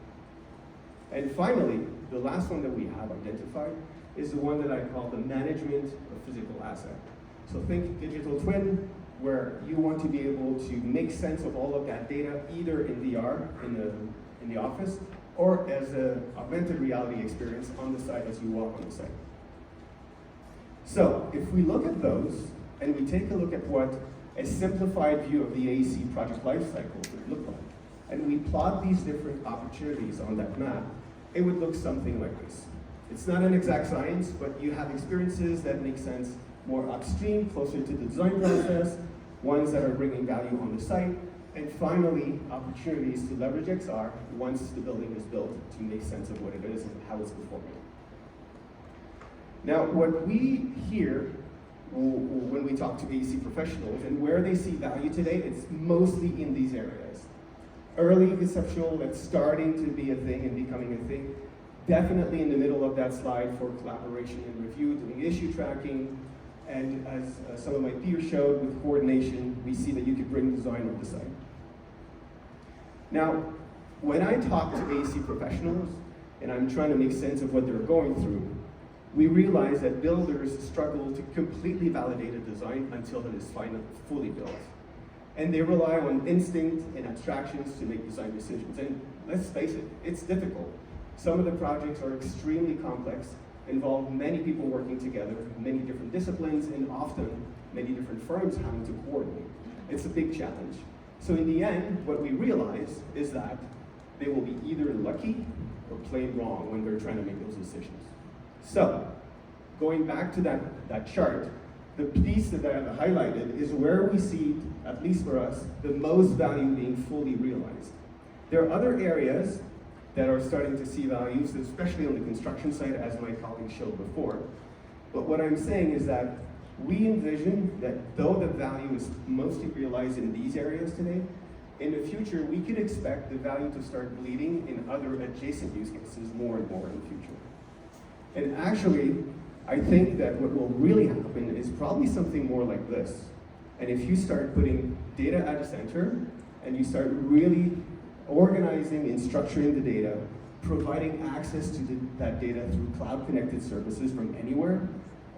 And finally, the last one that we have identified is the one that I call the management of physical asset. So think digital twin, where you want to be able to make sense of all of that data, either in VR, in the office, or as an augmented reality experience on the site as you walk on the site. So if we look at those, and we take a look at what a simplified view of the AEC project lifecycle would look like, and we plot these different opportunities on that map, it would look something like this. It's not an exact science, but you have experiences that make sense more upstream, closer to the design process, ones that are bringing value on the site, and finally, opportunities to leverage XR once the building is built to make sense of what it is and how it's performing. Now, what we hear when we talk to AEC professionals and where they see value today, it's mostly in these areas. Early conceptual, that's starting to be a thing and becoming a thing. Definitely in the middle of that slide for collaboration and review, doing issue tracking, and as some of my peers showed with coordination, we see that you could bring design on the site. Now, when I talk to AEC professionals and I'm trying to make sense of what they're going through, we realize that builders struggle to completely validate a design until it is finally fully built. And they rely on instinct and abstractions to make design decisions. And let's face it, it's difficult. Some of the projects are extremely complex, involve many people working together, many different disciplines, and often many different firms having to coordinate. It's a big challenge. So in the end, what we realize is that they will be either lucky or plain wrong when they're trying to make those decisions. So, going back to that chart, the piece that I have highlighted is where we see, at least for us, the most value being fully realized. There are other areas that are starting to see values, especially on the construction side, as my colleague showed before. But what I'm saying is that we envision that though the value is mostly realized in these areas today, in the future, we could expect the value to start bleeding in other adjacent use cases more and more in the future. And actually, I think that what will really happen is probably something more like this. And if you start putting data at the center, and you start really organizing and structuring the data, providing access to that data through cloud-connected services from anywhere,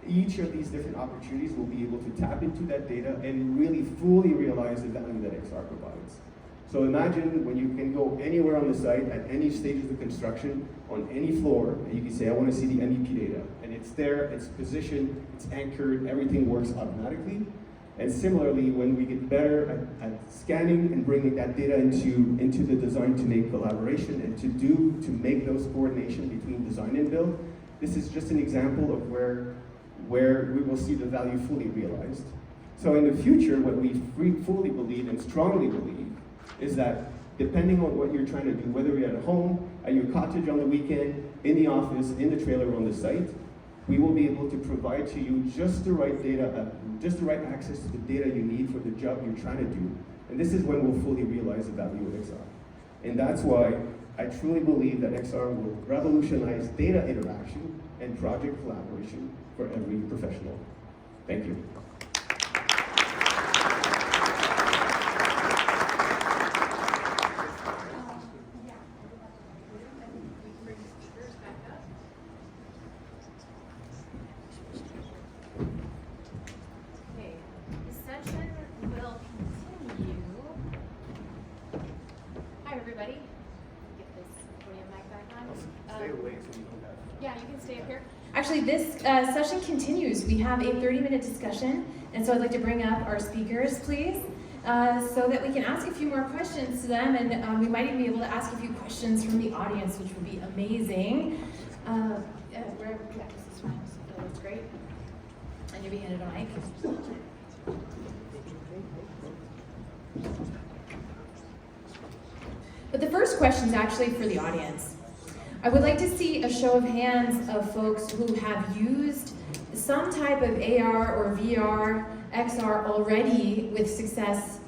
each of these different opportunities will be able to tap into that data and really fully realize the value that XR provides. So imagine when you can go anywhere on the site at any stage of the construction, on any floor, and you can say, I want to see the MEP data. And it's there, it's positioned, it's anchored, everything works automatically. And similarly, when we get better at scanning and bringing that data into the design to make collaboration and to make those coordination between design and build, this is just an example of where we will see the value fully realized. So in the future, what we fully believe and strongly believe is that depending on what you're trying to do, whether you're at home, at your cottage on the weekend, in the office, in the trailer, on the site, we will be able to provide to you just the right data, just the right access to the data you need for the job you're trying to do. And this is when we'll fully realize the value of XR. And that's why I truly believe that XR will revolutionize data interaction and project collaboration for every professional. Thank you. Okay, the session will continue. Hi, everybody. Get this podium mic back on. Stay away so you don't have. Yeah, you can stay up here. Actually, this session continues. We have a 30-minute discussion, and so I'd like to bring up our speakers, please, so that we can ask a few more questions to them, and we might even be able to ask a few questions from the audience, which would be amazing. This is fine. That's great. And you'll be handed a mic. But the first question is actually for the audience. I would like to see a show of hands of folks who have used some type of AR or VR, XR already with success,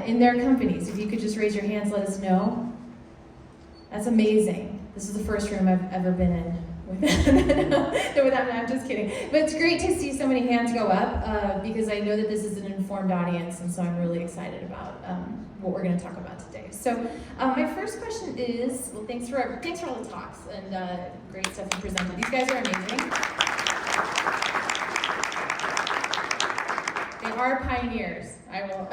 in their companies. If you could just raise your hands, let us know. That's amazing. This is the first room I've ever been in. I'm just kidding. But it's great to see so many hands go up because I know that this is an informed audience, and so I'm really excited about what we're going to talk about today. So my first question is, well, thanks for all the talks and great stuff you presented. These guys are amazing. They are pioneers. I will.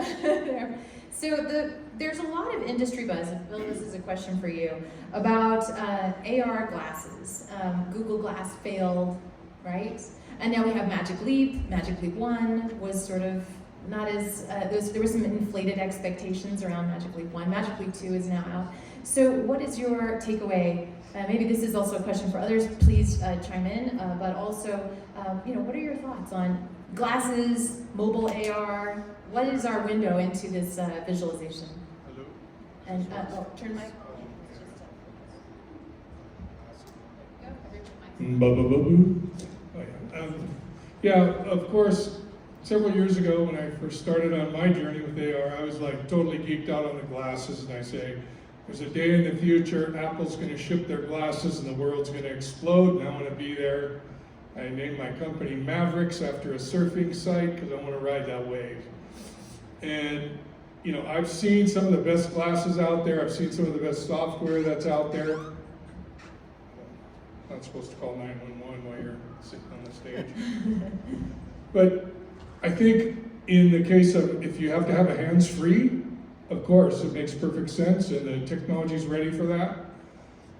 So there's a lot of industry buzz, and Bill, this is a question for you, about AR glasses. Google Glass failed, right? And now we have Magic Leap. Magic Leap 1 was sort of not as, there were some inflated expectations around Magic Leap 1. Magic Leap 2 is now out. So what is your takeaway? Maybe this is also a question for others, please chime in, but also, what are your thoughts on glasses, mobile AR? What is our window into this visualization? Hello? And turn my. Yeah, of course, several years ago when I first started on my journey with AR, I was like totally geeked out on the glasses, and I say, there's a day in the future, Apple's going to ship their glasses and the world's going to explode, and I want to be there. I named my company Mavericks after a surfing site because I want to ride that wave. And I've seen some of the best glasses out there. I've seen some of the best software that's out there. I'm not supposed to call 911 while you're sitting on the stage. But I think in the case of if you have to have a hands-free, of course, it makes perfect sense, and the technology's ready for that.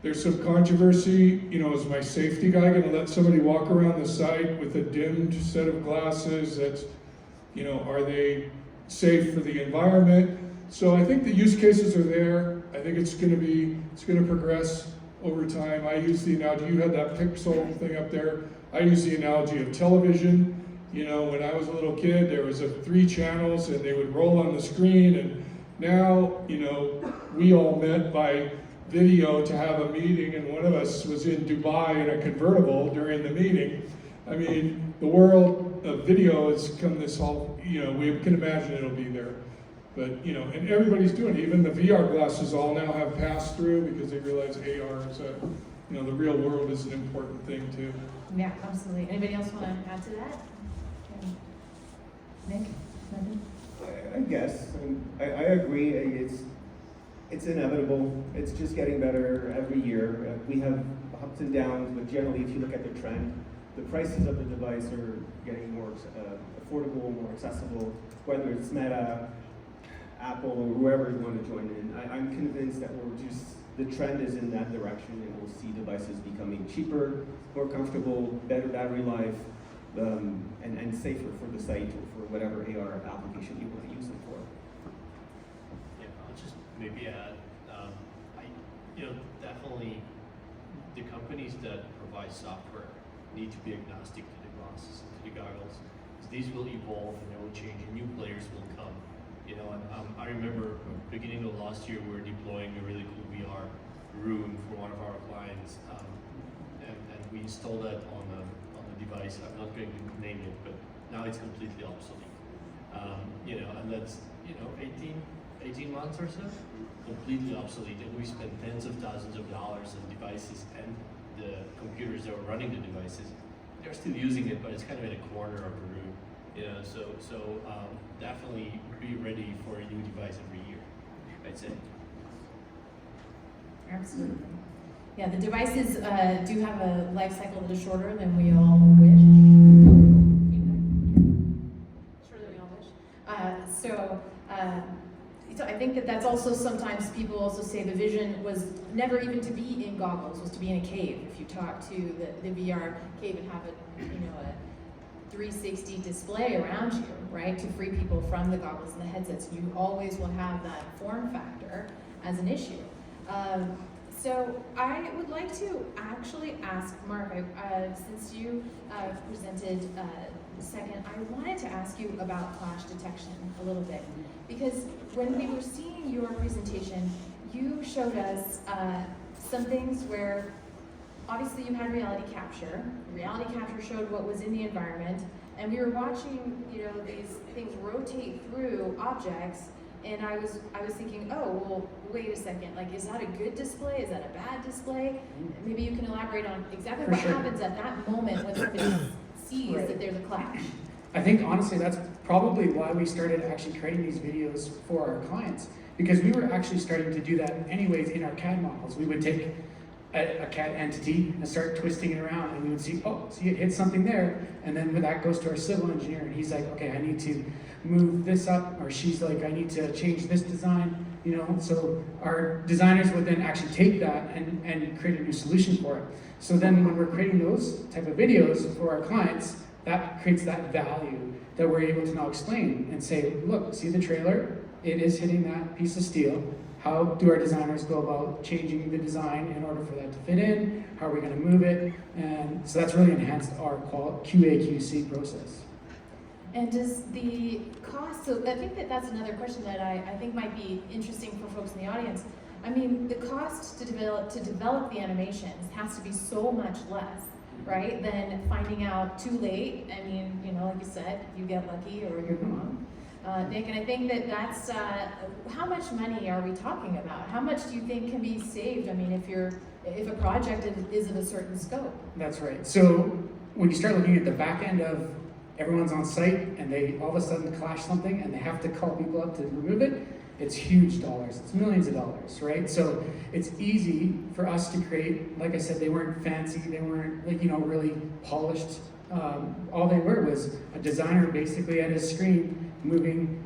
There's some controversy, is my safety guy going to let somebody walk around the site with a dimmed set of glasses that's, are they safe for the environment? So I think the use cases are there. I think it's going to progress over time. I use the analogy, you had that pixel thing up there. I use the analogy of television. When I was a little kid, there was 3 channels and they would roll on the screen, and now, we all met by video to have a meeting, and one of us was in Dubai in a convertible during the meeting. I mean, the world of video has come this whole, we can imagine it'll be there. But, and everybody's doing it. Even the VR glasses all now have passed through because they realize AR is the real world is an important thing too. Yeah, absolutely. Anybody else want to add to that? Nick? Nothing? I guess. I agree. It's inevitable. It's just getting better every year. We have ups and downs, but generally, if you look at the trend, the prices of the device are getting more affordable, more accessible, whether it's Meta, Apple, or whoever you want to join in. I'm convinced that the trend is in that direction, and we'll see devices becoming cheaper, more comfortable, better battery life, and safer for the site or for whatever AR application you want to use it for. Yeah, I'll just maybe add, definitely the companies that provide software need to be agnostic to the glasses, to the goggles. These will evolve and they will change, and new players will come. You know, and I remember beginning of last year, we were deploying a really cool VR room for one of our clients, and we installed that on the device. I'm not going to name it, but now it's completely obsolete. You know, and that's 18 months or so, completely obsolete, and we spent tens of thousands of dollars on devices and the computers that were running the devices. They're still using it, but it's kind of in a corner of the room. You know, so definitely be ready for a new device every year, I'd say. Absolutely. Yeah, the devices do have a life cycle that is shorter than we all wish. Shorter than we all wish. So I think that that's also sometimes people also say the vision was never even to be in goggles, was to be in a cave. If you talk to the VR cave and have a 360 display around you, right, to free people from the goggles and the headsets, you always will have that form factor as an issue. So I would like to actually ask Mark, since you presented second, I wanted to ask you about clash detection a little bit, because when we were seeing your presentation, you showed us some things where obviously you had reality capture. Reality capture showed what was in the environment, and we were watching, these things rotate through objects. And I was thinking, oh, well, wait a second, like, is that a good display? Is that a bad display? Maybe you can elaborate on exactly what happens at that moment when somebody sees that there's a clash. I think honestly that's probably why we started actually creating these videos for our clients, because we were actually starting to do that anyways in our CAD models. We would take a CAD entity and start twisting it around, and we would see it hit something there, and then when that goes to our civil engineer, and he's like, okay, I need to move this up, or she's like, I need to change this design, so our designers would then actually take that and create a new solution for it. So then when we're creating those type of videos for our clients, that creates that value that we're able to now explain and say, look, see the trailer, it is hitting that piece of steel. How do our designers go about changing the design in order for that to fit in? How are we going to move it? And so that's really enhanced our QA/QC process. And does the cost, so I think that's another question that I think might be interesting for folks in the audience. I mean, the cost to develop the animations has to be so much less, right, than finding out too late. I mean, like you said, you get lucky or you're wrong. Nick, and I think that's, how much money are we talking about? How much do you think can be saved? I mean, if a project is of a certain scope. That's right. So when you start looking at the back end of everyone's on site and they all of a sudden clash something and they have to call people up to remove it, it's huge dollars. It's millions of dollars, right? So it's easy for us to create, like I said, they weren't fancy, they weren't really polished. All they were was a designer basically at his screen moving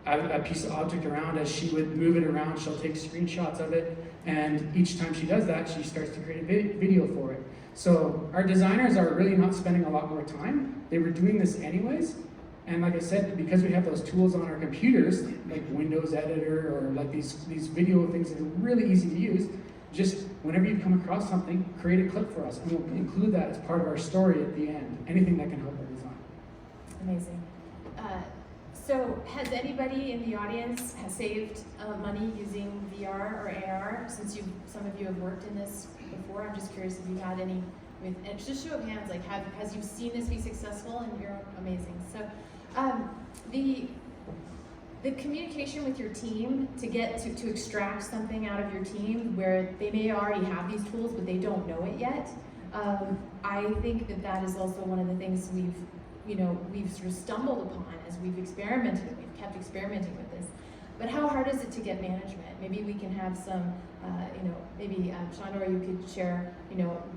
a piece of object around. As she would move it around, she'll take screenshots of it, and each time she does that, she starts to create a video for it. So our designers are really not spending a lot more time. They were doing this anyways, and like I said, because we have those tools on our computers, like Windows Editor or like these video things that are really easy to use, just whenever you come across something, create a clip for us, and we'll include that as part of our story at the end. Anything that can help our design. Amazing. So has anybody in the audience has saved money using VR or AR? Since some of you have worked in this before, I'm just curious if you had any. And just show of hands, like has you seen this be successful? And you're amazing. So the communication with your team to get to extract something out of your team where they may already have these tools but they don't know it yet. I think that is also one of the things we've sort of stumbled upon as we've experimented. We've kept experimenting with this. But how hard is it to get management? Maybe we can have some, maybe Chandra, you could share,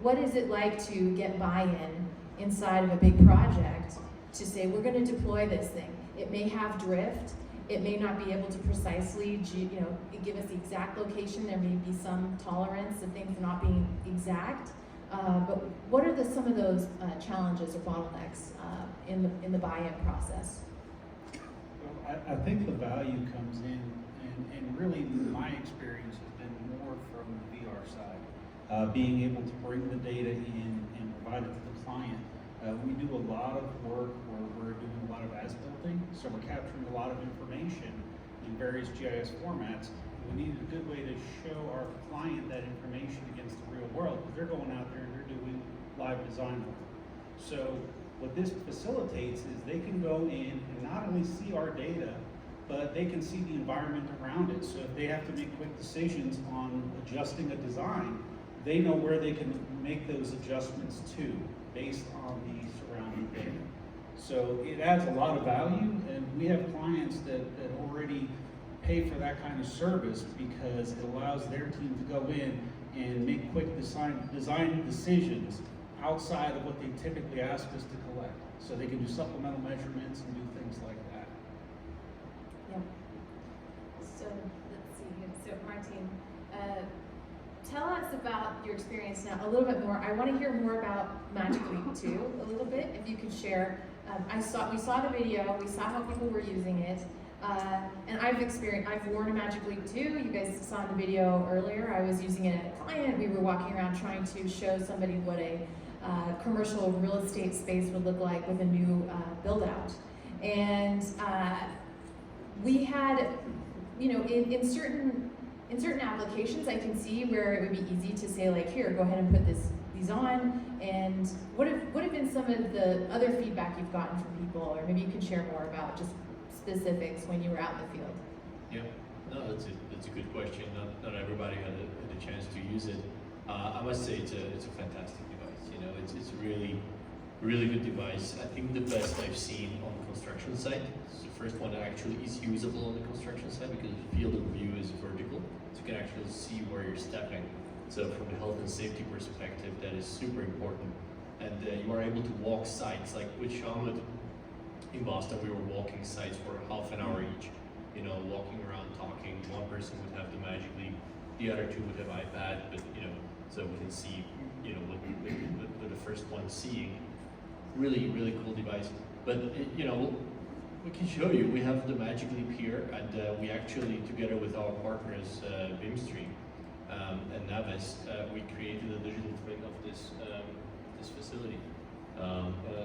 what is it like to get buy-in inside of a big project to say, we're going to deploy this thing. It may have drift. It may not be able to precisely, give us the exact location. There may be some tolerance of things not being exact. But what are some of those challenges or bottlenecks in the buy-in process? I think the value comes in, and really my experience has been more from the VR side. Being able to bring the data in and provide it to the client We do a lot of work where we're doing a lot of as-building, so we're capturing a lot of information in various GIS formats. We needed a good way to show our client that information against the real world, because they're going out there and they're doing live design work. So what this facilitates is they can go in and not only see our data, but they can see the environment around it. So if they have to make quick decisions on adjusting a design, they know where they can make those adjustments to based on the surrounding data. So it adds a lot of value, and we have clients that already pay for that kind of service because it allows their team to go in and make quick design decisions outside of what they typically ask us to collect. So they can do supplemental measurements and do things like that. Yep. So let's see here. So Martin, tell us about your experience now a little bit more. I want to hear more about Magic Leap 2 a little bit, if you could share. We saw the video, we saw how people were using it, and I've worn a Magic Leap 2. You guys saw in the video earlier, I was using it at a client. We were walking around trying to show somebody what a commercial real estate space would look like with a new build out. And we had, you know, in certain applications, I can see where it would be easy to say, like, here, go ahead and put these on. And what have been some of the other feedback you've gotten from people, or maybe you can share more about just specifics when you were out in the field? Yeah, no, that's a good question. Not everybody had a chance to use it. I must say it's a fantastic device. You know, it's a really good device. I think the best I've seen on the construction site. It's the first one that actually is usable on the construction site because the field of view is vertical, so you can actually see where you're stepping. So from the health and safety perspective, that is super important. And you are able to walk sites, like with Shamud in Boston, we were walking sites for half an hour each. You know, walking around, talking. One person would have the Magic Leap, the other two would have iPad, but you know, so we can see, you know, what the first one's seeing. Really cool device. But you know, we can show you. We have the Magic Leap here, and we actually, together with our partners, BIMstream and Navis, we created a digital twin of this facility.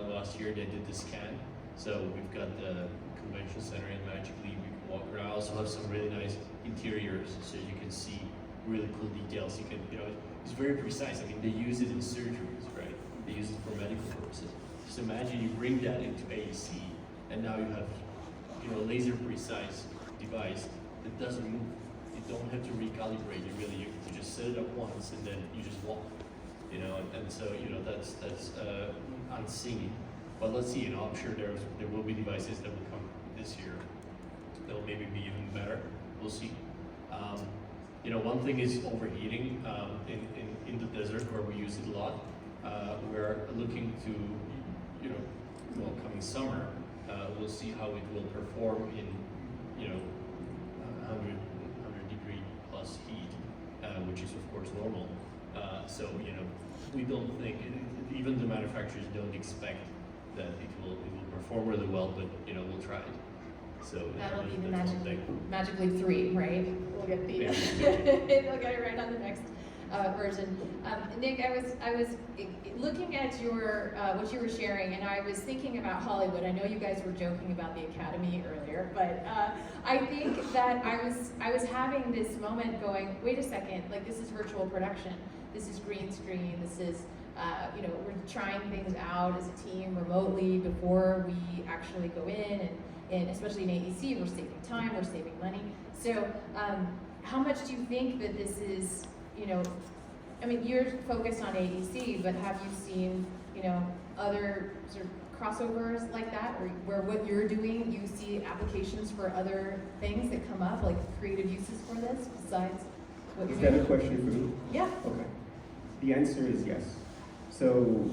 Last year they did the scan, so we've got the convention center in Magic Leap. You can walk around. I also have some really nice interiors, so you can see really cool details. You can, you know, it's very precise. I mean, they use it in surgeries, right? They use it for medical purposes. Just imagine you bring that into AEC, and now you have, you know, a laser precise device that doesn't move. You don't have to recalibrate. You just set it up once, and then you just walk. You know, and so, you know, that's unseen. But let's see. You know, I'm sure there will be devices that will come this year that will maybe be even better. We'll see. You know, one thing is overheating in the desert where we use it a lot. We're looking to, you know, well, coming summer, we'll see how it will perform in, you know, 100 degree plus heat, which is of course normal. So, you know, we don't think, even the manufacturers don't expect that it will perform really well, but you know, we'll try it. So That'll be the that's Magic Leap 3, right? We'll get the they'll get it right on the next version. Nick, I was looking at your what you were sharing, and I was thinking about Hollywood. I know you guys were joking about the Academy earlier, but I think that I was having this moment going, wait a second, like this is virtual production, this is green screen, this is you know, we're trying things out as a team remotely before we actually go in, and especially in AEC, we're saving time, we're saving money. So how much do you think that this is, you know, I mean, you're focused on AEC, but have you seen, you know, other sort of crossovers like that, or where what you're doing, you see applications for other things that come up, like creative uses for this, besides what you're Is that doing? a question for me? Yeah. Okay. The answer is yes. So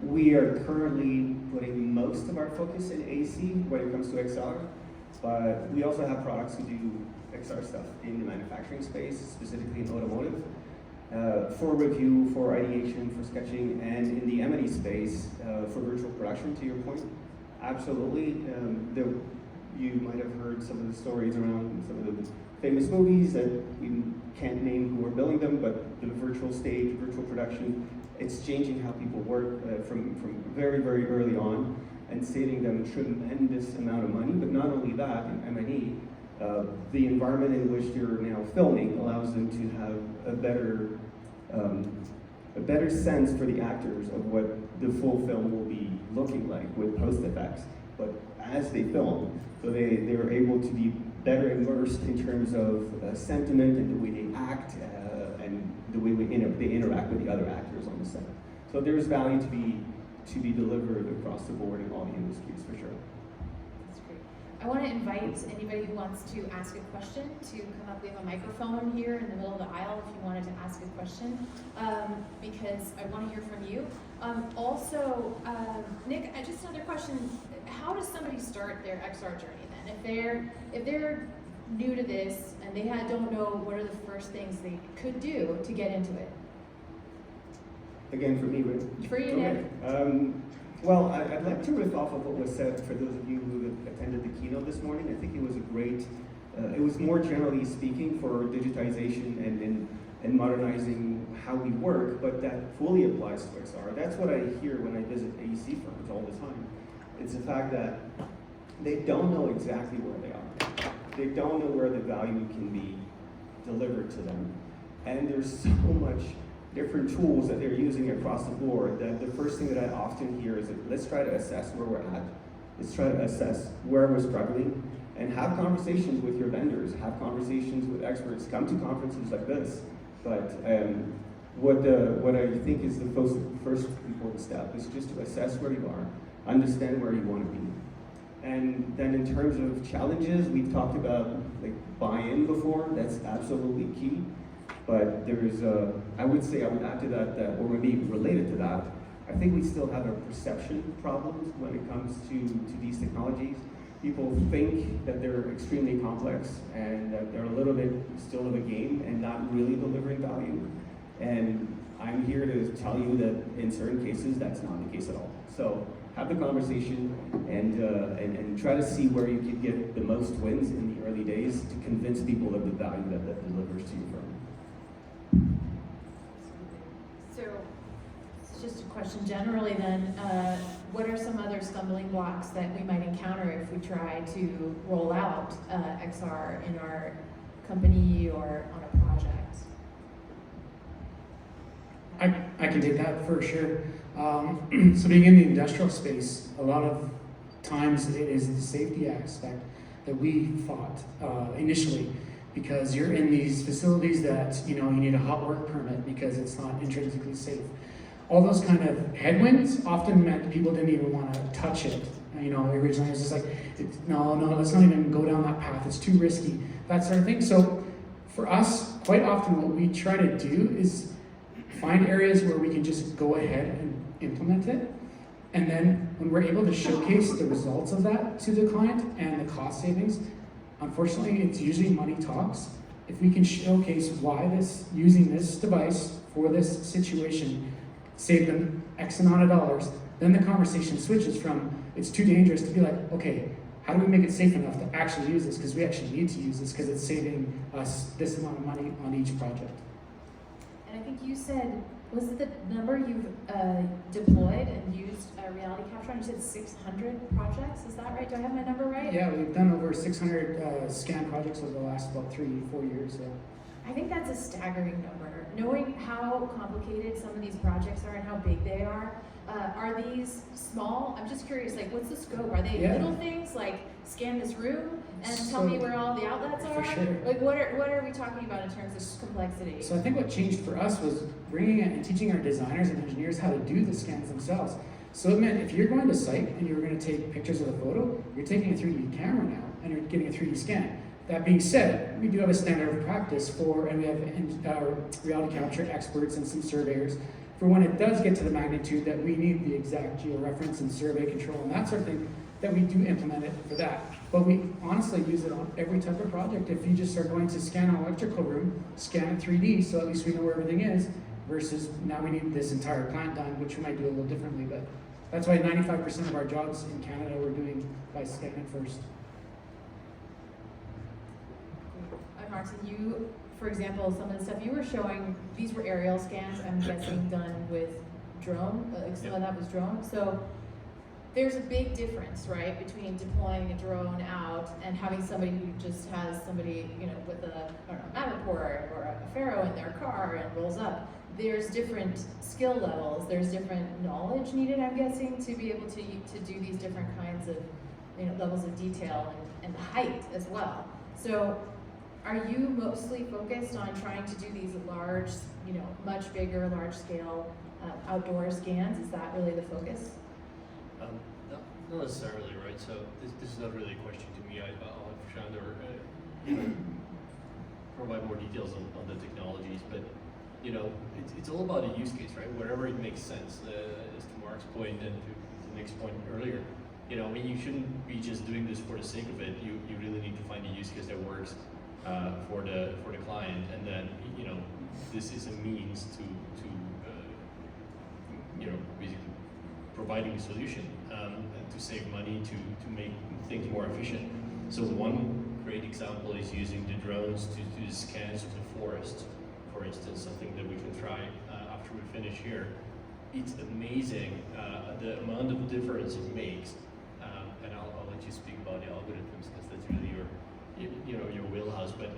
we are currently putting most of our focus in AC when it comes to XR, but we also have products who do XR stuff in the manufacturing space, specifically in automotive, for review, for ideation, for sketching, and in the M&E space for virtual production, to your point. Absolutely. You might have heard some of the stories around some of the famous movies that we can't name who are building them, but the virtual stage, virtual production It's changing how people work from very, very early on and saving them a tremendous amount of money. But not only that, in M&E, the environment in which you're now filming allows them to have a better sense for the actors of what the full film will be looking like with post effects. But as they film, so they're able to be better immersed in terms of sentiment and the way they act and the way they interact with the other actors on the set. So there's value to be delivered across the board in all the industries for sure. That's great. I want to invite anybody who wants to ask a question to come up. We have a microphone here in the middle of the aisle if you wanted to ask a question, because I want to hear from you. Also, Nick, just another question. How does somebody start their XR journey then? If they're new to this and they don't know what are the first things they could do to get into it? Again, for me, right? For you, Okay. Nick. Well, I'd like to riff off of what was said for those of you who attended the keynote this morning. I think it was a great, it was more generally speaking for digitization and modernizing how we work, but that fully applies to XR. That's what I hear when I visit AEC firms all the time. It's the fact that they don't know exactly where they are. They don't know where the value can be delivered to them. And there's so much different tools that they're using across the board that the first thing that I often hear is that let's try to assess where we're at. Let's try to assess where we're struggling and have conversations with your vendors, have conversations with experts, come to conferences like this. But what I think is the first important step is just to assess where you are, understand where you want to be. And then in terms of challenges, we've talked about like buy-in before, that's absolutely key. But there's, I would add to that, or maybe related to that, I think we still have a perception problems when it comes to these technologies. People think that they're extremely complex and that they're a little bit still of a game and not really delivering value. And I'm here to tell you that in certain cases, that's not the case at all. So have the conversation and try to see where you can get the most wins in the early days to convince people of the value that delivers to your firm. So, it's just a question generally then, what are some other stumbling blocks that we might encounter if we try to roll out XR in our company or on a project? I can take that for sure. So being in the industrial space, a lot of times it is the safety aspect that we fought initially, because you're in these facilities that you need a hot work permit because it's not intrinsically safe. All those kind of headwinds often meant people didn't even want to touch it. Originally it was just like, no, let's not even go down that path. It's too risky, that sort of thing. So for us, quite often what we try to do is find areas where we can just go ahead and implement it. And then when we're able to showcase the results of that to the client and the cost savings, unfortunately, it's usually money talks. If we can showcase why using this device for this situation saved them X amount of dollars, then the conversation switches from it's too dangerous to be like, okay, how do we make it safe enough to actually use this? Because we actually need to use this because it's saving us this amount of money on each project. And I think you said, was it the number you've deployed and used reality capture on? You said 600 projects, is that right? Do I have my number right? Yeah, we've done over 600 scan projects over the last about 3-4 years. So. I think that's a staggering number. Knowing how complicated some of these projects are and how big they are these small? I'm just curious, like, what's the scope? Are they little things like scan this room and tell me where all the outlets are? For sure. Like, what are we talking about in terms of complexity? So I think what changed for us was bringing in and teaching our designers and engineers how to do the scans themselves. So it meant if you're going to site and you're going to take pictures of the photo, you're taking a 3D camera now and you're getting a 3D scan. That being said, we do have a standard of practice and we have reality capture experts and some surveyors for when it does get to the magnitude that we need the exact georeference and survey control and that sort of thing, that we do implement it for that. But we honestly use it on every type of project. If you just are going to scan an electrical room, scan it 3D so at least we know where everything is, versus now we need this entire plant done, which we might do a little differently. But that's why 95% of our jobs in Canada we're doing by scanning first. Martin, you, for example, some of the stuff you were showing, these were aerial scans, I'm guessing, done with drone, like some of that was drone. So there's a big difference, right, between deploying a drone out and having somebody who just has somebody, you know, with a, I don't know, Matterport or a Faro in their car and rolls up. There's different skill levels, there's different knowledge needed, I'm guessing, to be able to do these different kinds of, you know, levels of detail and height as well. So are you mostly focused on trying to do these large, you know, much bigger, large scale outdoor scans? Is that really the focus? Not necessarily, right? So this is not really a question to me. I'll have Shandor you know, provide more details on the technologies, but you know, it's all about a use case, right? Wherever it makes sense. As to Mark's point and to Nick's point earlier, you know, I mean, you shouldn't be just doing this for the sake of it. You really need to find a use case that works for the client, and then you know, this is a means to you know, basically providing a solution to save money, to make things more efficient. So one great example is using the drones to do the scans of the forest, for instance, something that we can try after we finish here. It's amazing the amount of difference it makes, and I'll let you speak about the algorithms because that's really your wheelhouse. But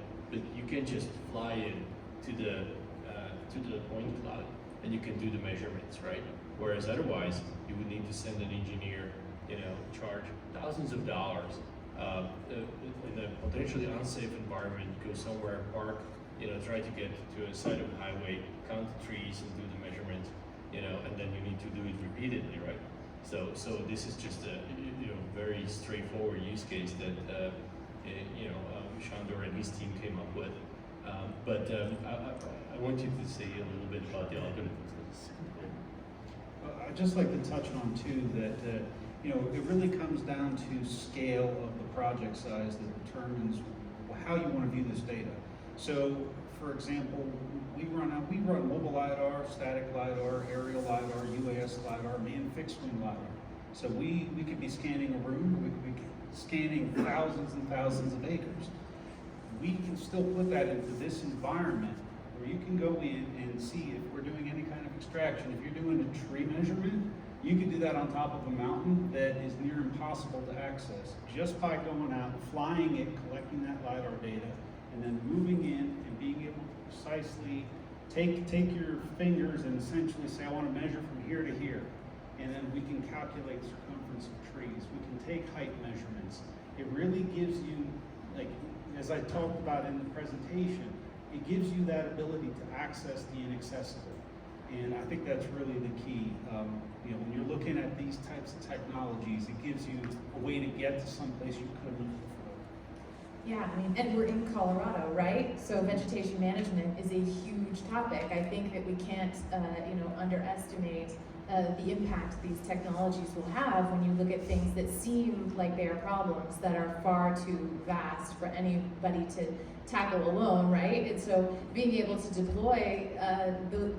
you can just fly in to the point cloud and you can do the measurements, right? Whereas otherwise, you would need to send an engineer, you know, charge thousands of dollars in a potentially unsafe environment, go somewhere, park, you know, try to get to a side of a highway, count the trees and do the measurements, you know, and then you need to do it repeatedly, right? So this is just a very straightforward use case that Shandor and his team came up with. I want you to say a little bit about the algorithms. I'd just like to touch on too that it really comes down to scale of the project size that determines how you want to view this data. So, for example, we run mobile LiDAR, static LiDAR, aerial LiDAR, UAS LiDAR, manned fixed wing LiDAR. So we could be scanning a room, or we could be scanning thousands and thousands of acres. We can still put that into this environment where you can go in and see if we're doing any kind of extraction. If you're doing a tree measurement, you could do that on top of a mountain that is near impossible to access just by going out, flying it, collecting that LiDAR data, and then moving in and being able to precisely take your fingers and essentially say, I want to measure from here to here. And then we can calculate circumference of trees. We can take height measurements. It really gives you, like, as I talked about in the presentation, it gives you that ability to access the inaccessible. And I think that's really the key. When you're looking at these types of technologies, it gives you a way to get to someplace you couldn't before. Yeah, I mean, and we're in Colorado, right? So vegetation management is a huge topic. I think that we can't, underestimate the impact these technologies will have when you look at things that seem like they are problems that are far too vast for anybody to tackle alone, right? And so being able to deploy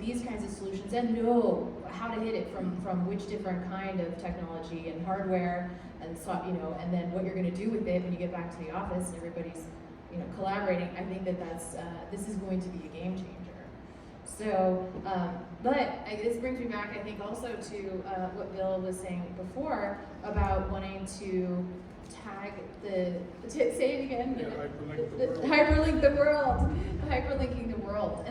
these kinds of solutions and know how to hit it from which different kind of technology and hardware and and then what you're going to do with it when you get back to the office and everybody's collaborating. I think that's this is going to be a game changer. So, this brings me back, I think, also to what Bill was saying before about wanting to tag say it again. Yeah, hyperlink the world. Hyperlinking the world.